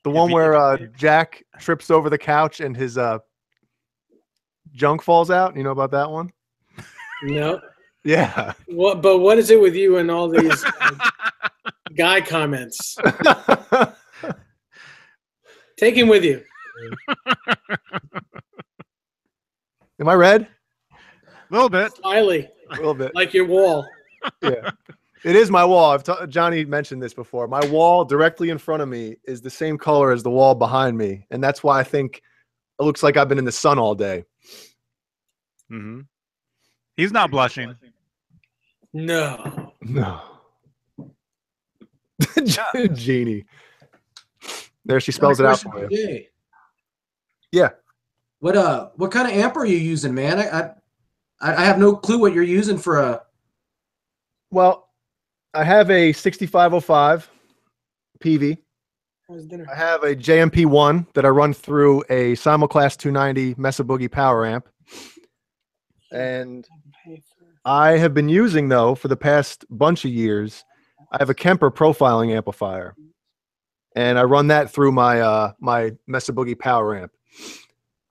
The one where Jack trips over the couch and his junk falls out. You know about that one? No. Yeah. But what is it with you and all these guy comments? Take him with you. Am I red? a little bit. Smiley, A little bit. like your wall. Yeah. It is my wall. Johnny mentioned this before. My wall directly in front of me is the same color as the wall behind me, and that's why I think it looks like I've been in the sun all day. Mm-hmm. He's not blushing. No. No. Jeannie. There, she spells it out for you. Okay. Yeah. What kind of amp are you using, man? I have no clue what you're using for a. Well, I have a 6505 PV. How's dinner? I have a JMP1 that I run through a Simulclass 290 Mesa Boogie power amp. And I have been using, though, for the past bunch of years, I have a Kemper profiling amplifier. And I run that through my my Mesa Boogie power amp.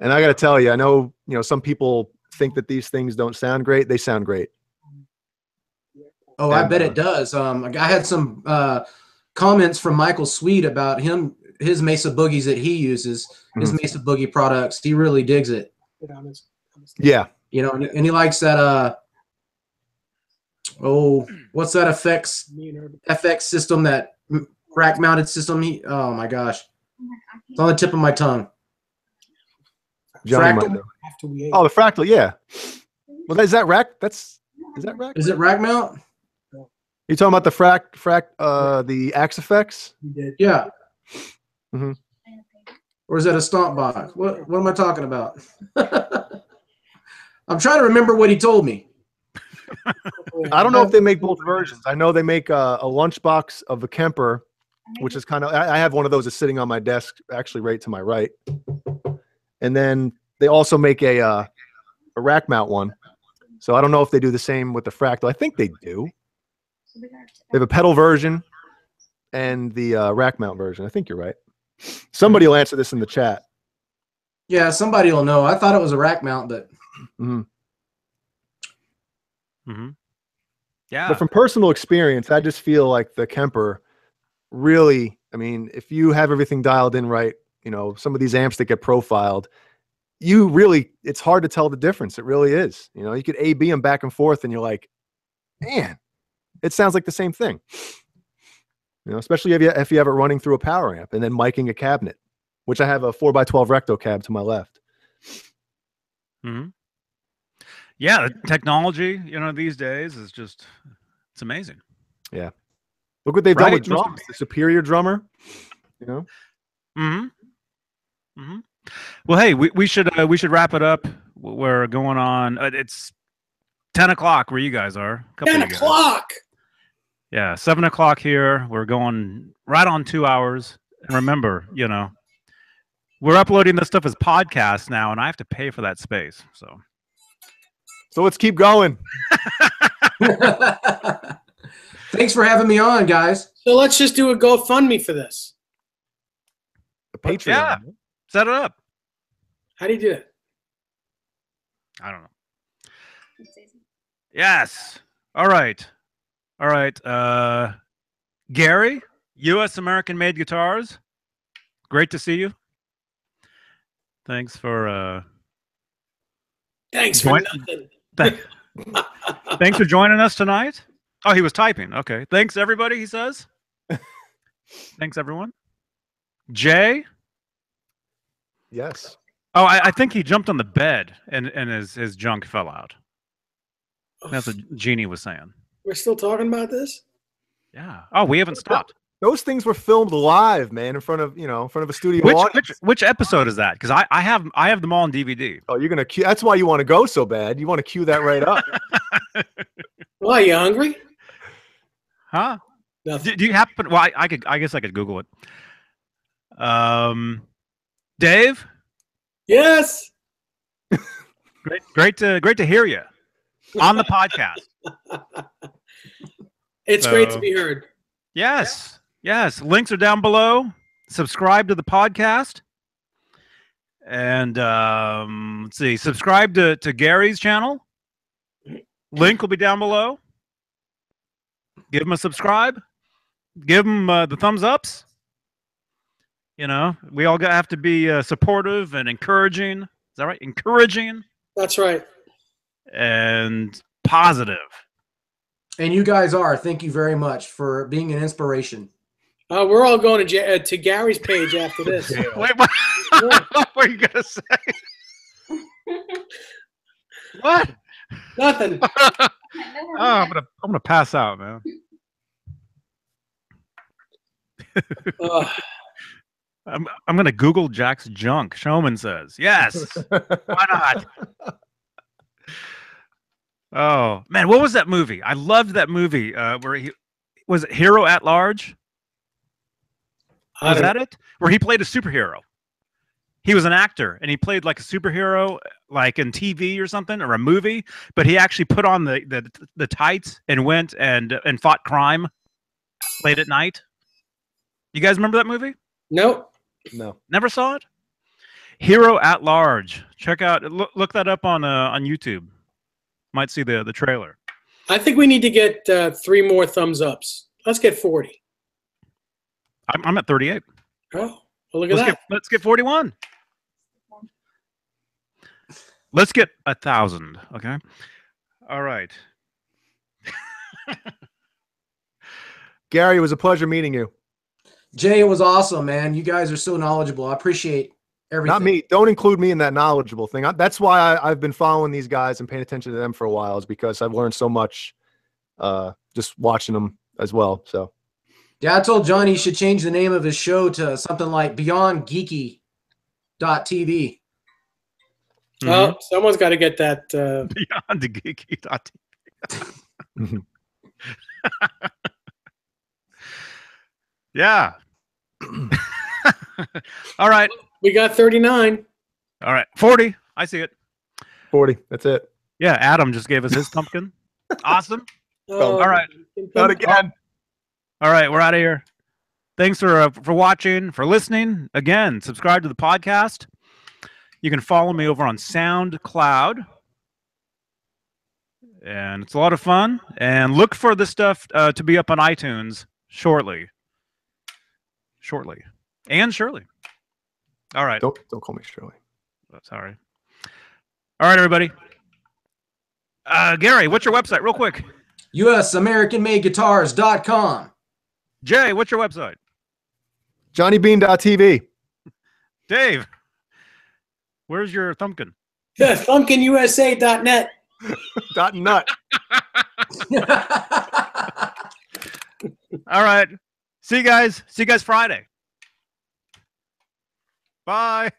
And I got to tell you, I know, some people think that these things don't sound great. They sound great. Oh, I bet it does. I had some comments from Michael Sweet about his Mesa Boogies that he uses, his Mesa Boogie products. He really digs it. Yeah. And he likes that. What's that FX system? That rack mounted system. Oh my gosh, it's on the tip of my tongue. Johnny might know. Oh, the Fractal, yeah. Well, is that rack? Is that rack? Is it rack mount? You talking about the the Axe Effects? You did. Yeah. Mhm. Or is that a stomp box? What am I talking about? I'm trying to remember what he told me. I don't know if they make both versions. I know they make a lunchbox of the Kemper, which is kind of, I have one of those that's sitting on my desk, actually right to my right. And then they also make a rack mount one. So I don't know if they do the same with the Fractal. I think they do. They have a pedal version and the rack mount version. I think you're right. Somebody will answer this in the chat. Yeah, somebody will know. I thought it was a rack mount, but Yeah. But from personal experience, I just feel like the Kemper really, I mean, if you have everything dialed in right, you know, some of these amps that get profiled, you really, it's hard to tell the difference. It really is. You know, you could A/B them back and forth and you're like, man, it sounds like the same thing. You know, especially if you have it running through a power amp and then miking a cabinet, which I have a 4x12 recto cab to my left. Yeah, the technology, you know, these days is just, it's amazing. Yeah. Look what they've done Right, with drums. The Superior drummer, you know. Well, hey, we should wrap it up. We're going on. It's 10 o'clock where you guys are. 10 o'clock. Yeah, 7 o'clock here. We're going right on 2 hours. And remember, you know, we're uploading this stuff as podcasts now, and I have to pay for that space. So let's keep going. thanks for having me on, guys. So let's just do a GoFundMe for this. The Patreon. Yeah, set it up. How do you do it? I don't know. Yes. All right. Gary, U.S. American Made Guitars. Great to see you. Thanks for Thanks for nothing. Thanks for joining us tonight. Oh, he was typing. Okay. Thanks, everybody, he says. Thanks, everyone. Jay? Yes. Oh, I think he jumped on the bed and his junk fell out. That's what Jeannie was saying. We're still talking about this? Yeah. Oh, we haven't stopped. Those things were filmed live, man, in front of a studio audience. Which episode is that? Because I have them all on DVD. Oh, you're gonna cue. That's why you want to go so bad. You want to cue that right up. Why, you hungry? Huh? Nothing. Do you happen? Well, I guess I could Google it. Dave? Yes. Great to hear you on the podcast. It's great to be heard. Yes. Yes. Links are down below. Subscribe to the podcast. And let's see. Subscribe to Gary's channel. Link will be down below. Give him a subscribe. Give him the thumbs ups. You know, we all have to be supportive and encouraging. Is that right? Encouraging. That's right. And positive. And you guys are. Thank you very much for being an inspiration. We're all going to Gary's page after this. Wait, what? What were you gonna say? What? Nothing. Oh, I'm gonna pass out, man. I'm gonna Google Jack's junk. Showman says yes. Why not? Oh man, what was that movie? I loved that movie. Where he was it Hero at Large? Was that it? Where he played a superhero. He was an actor and he played like a superhero, like in TV or something, or a movie. But he actually put on the tights and went and fought crime late at night. You guys remember that movie? Nope. No. Never saw it? Hero at Large. Check out. Look that up on YouTube. Might see the trailer. I think we need to get 3 more thumbs ups. Let's get 40. I'm at 38. Oh, well, look at that. Let's get 41. Let's get 1,000. Okay. All right. Gary, it was a pleasure meeting you. Jay, it was awesome, man. You guys are so knowledgeable. I appreciate everything. Not me. Don't include me in that knowledgeable thing. That's why I've been following these guys and paying attention to them for a while, is because I've learned so much just watching them as well. So Yeah, I told Johnny he should change the name of his show to something like Beyond Geeky TV. Oh, someone's got to get that. Beyond the geeky. Yeah. All right. We got 39. All right. 40. I see it. 40. That's it. Yeah. Adam just gave us his pumpkin. Awesome. Oh, All right. Not again. All right. We're out of here. Thanks for watching, for listening. Again, subscribe to the podcast. You can follow me over on SoundCloud. And it's a lot of fun. And look for this stuff to be up on iTunes shortly. And Shirley. All right. Don't call me Shirley. Sorry. All right, everybody. Gary, what's your website, real quick? USAmericanMadeGuitars.com. Jay, what's your website? JohnnyBeane.tv. Dave, where's your thumbkin? Yeah, thumbkinusa.net. .nut. All right. See you guys. See you guys Friday. Bye.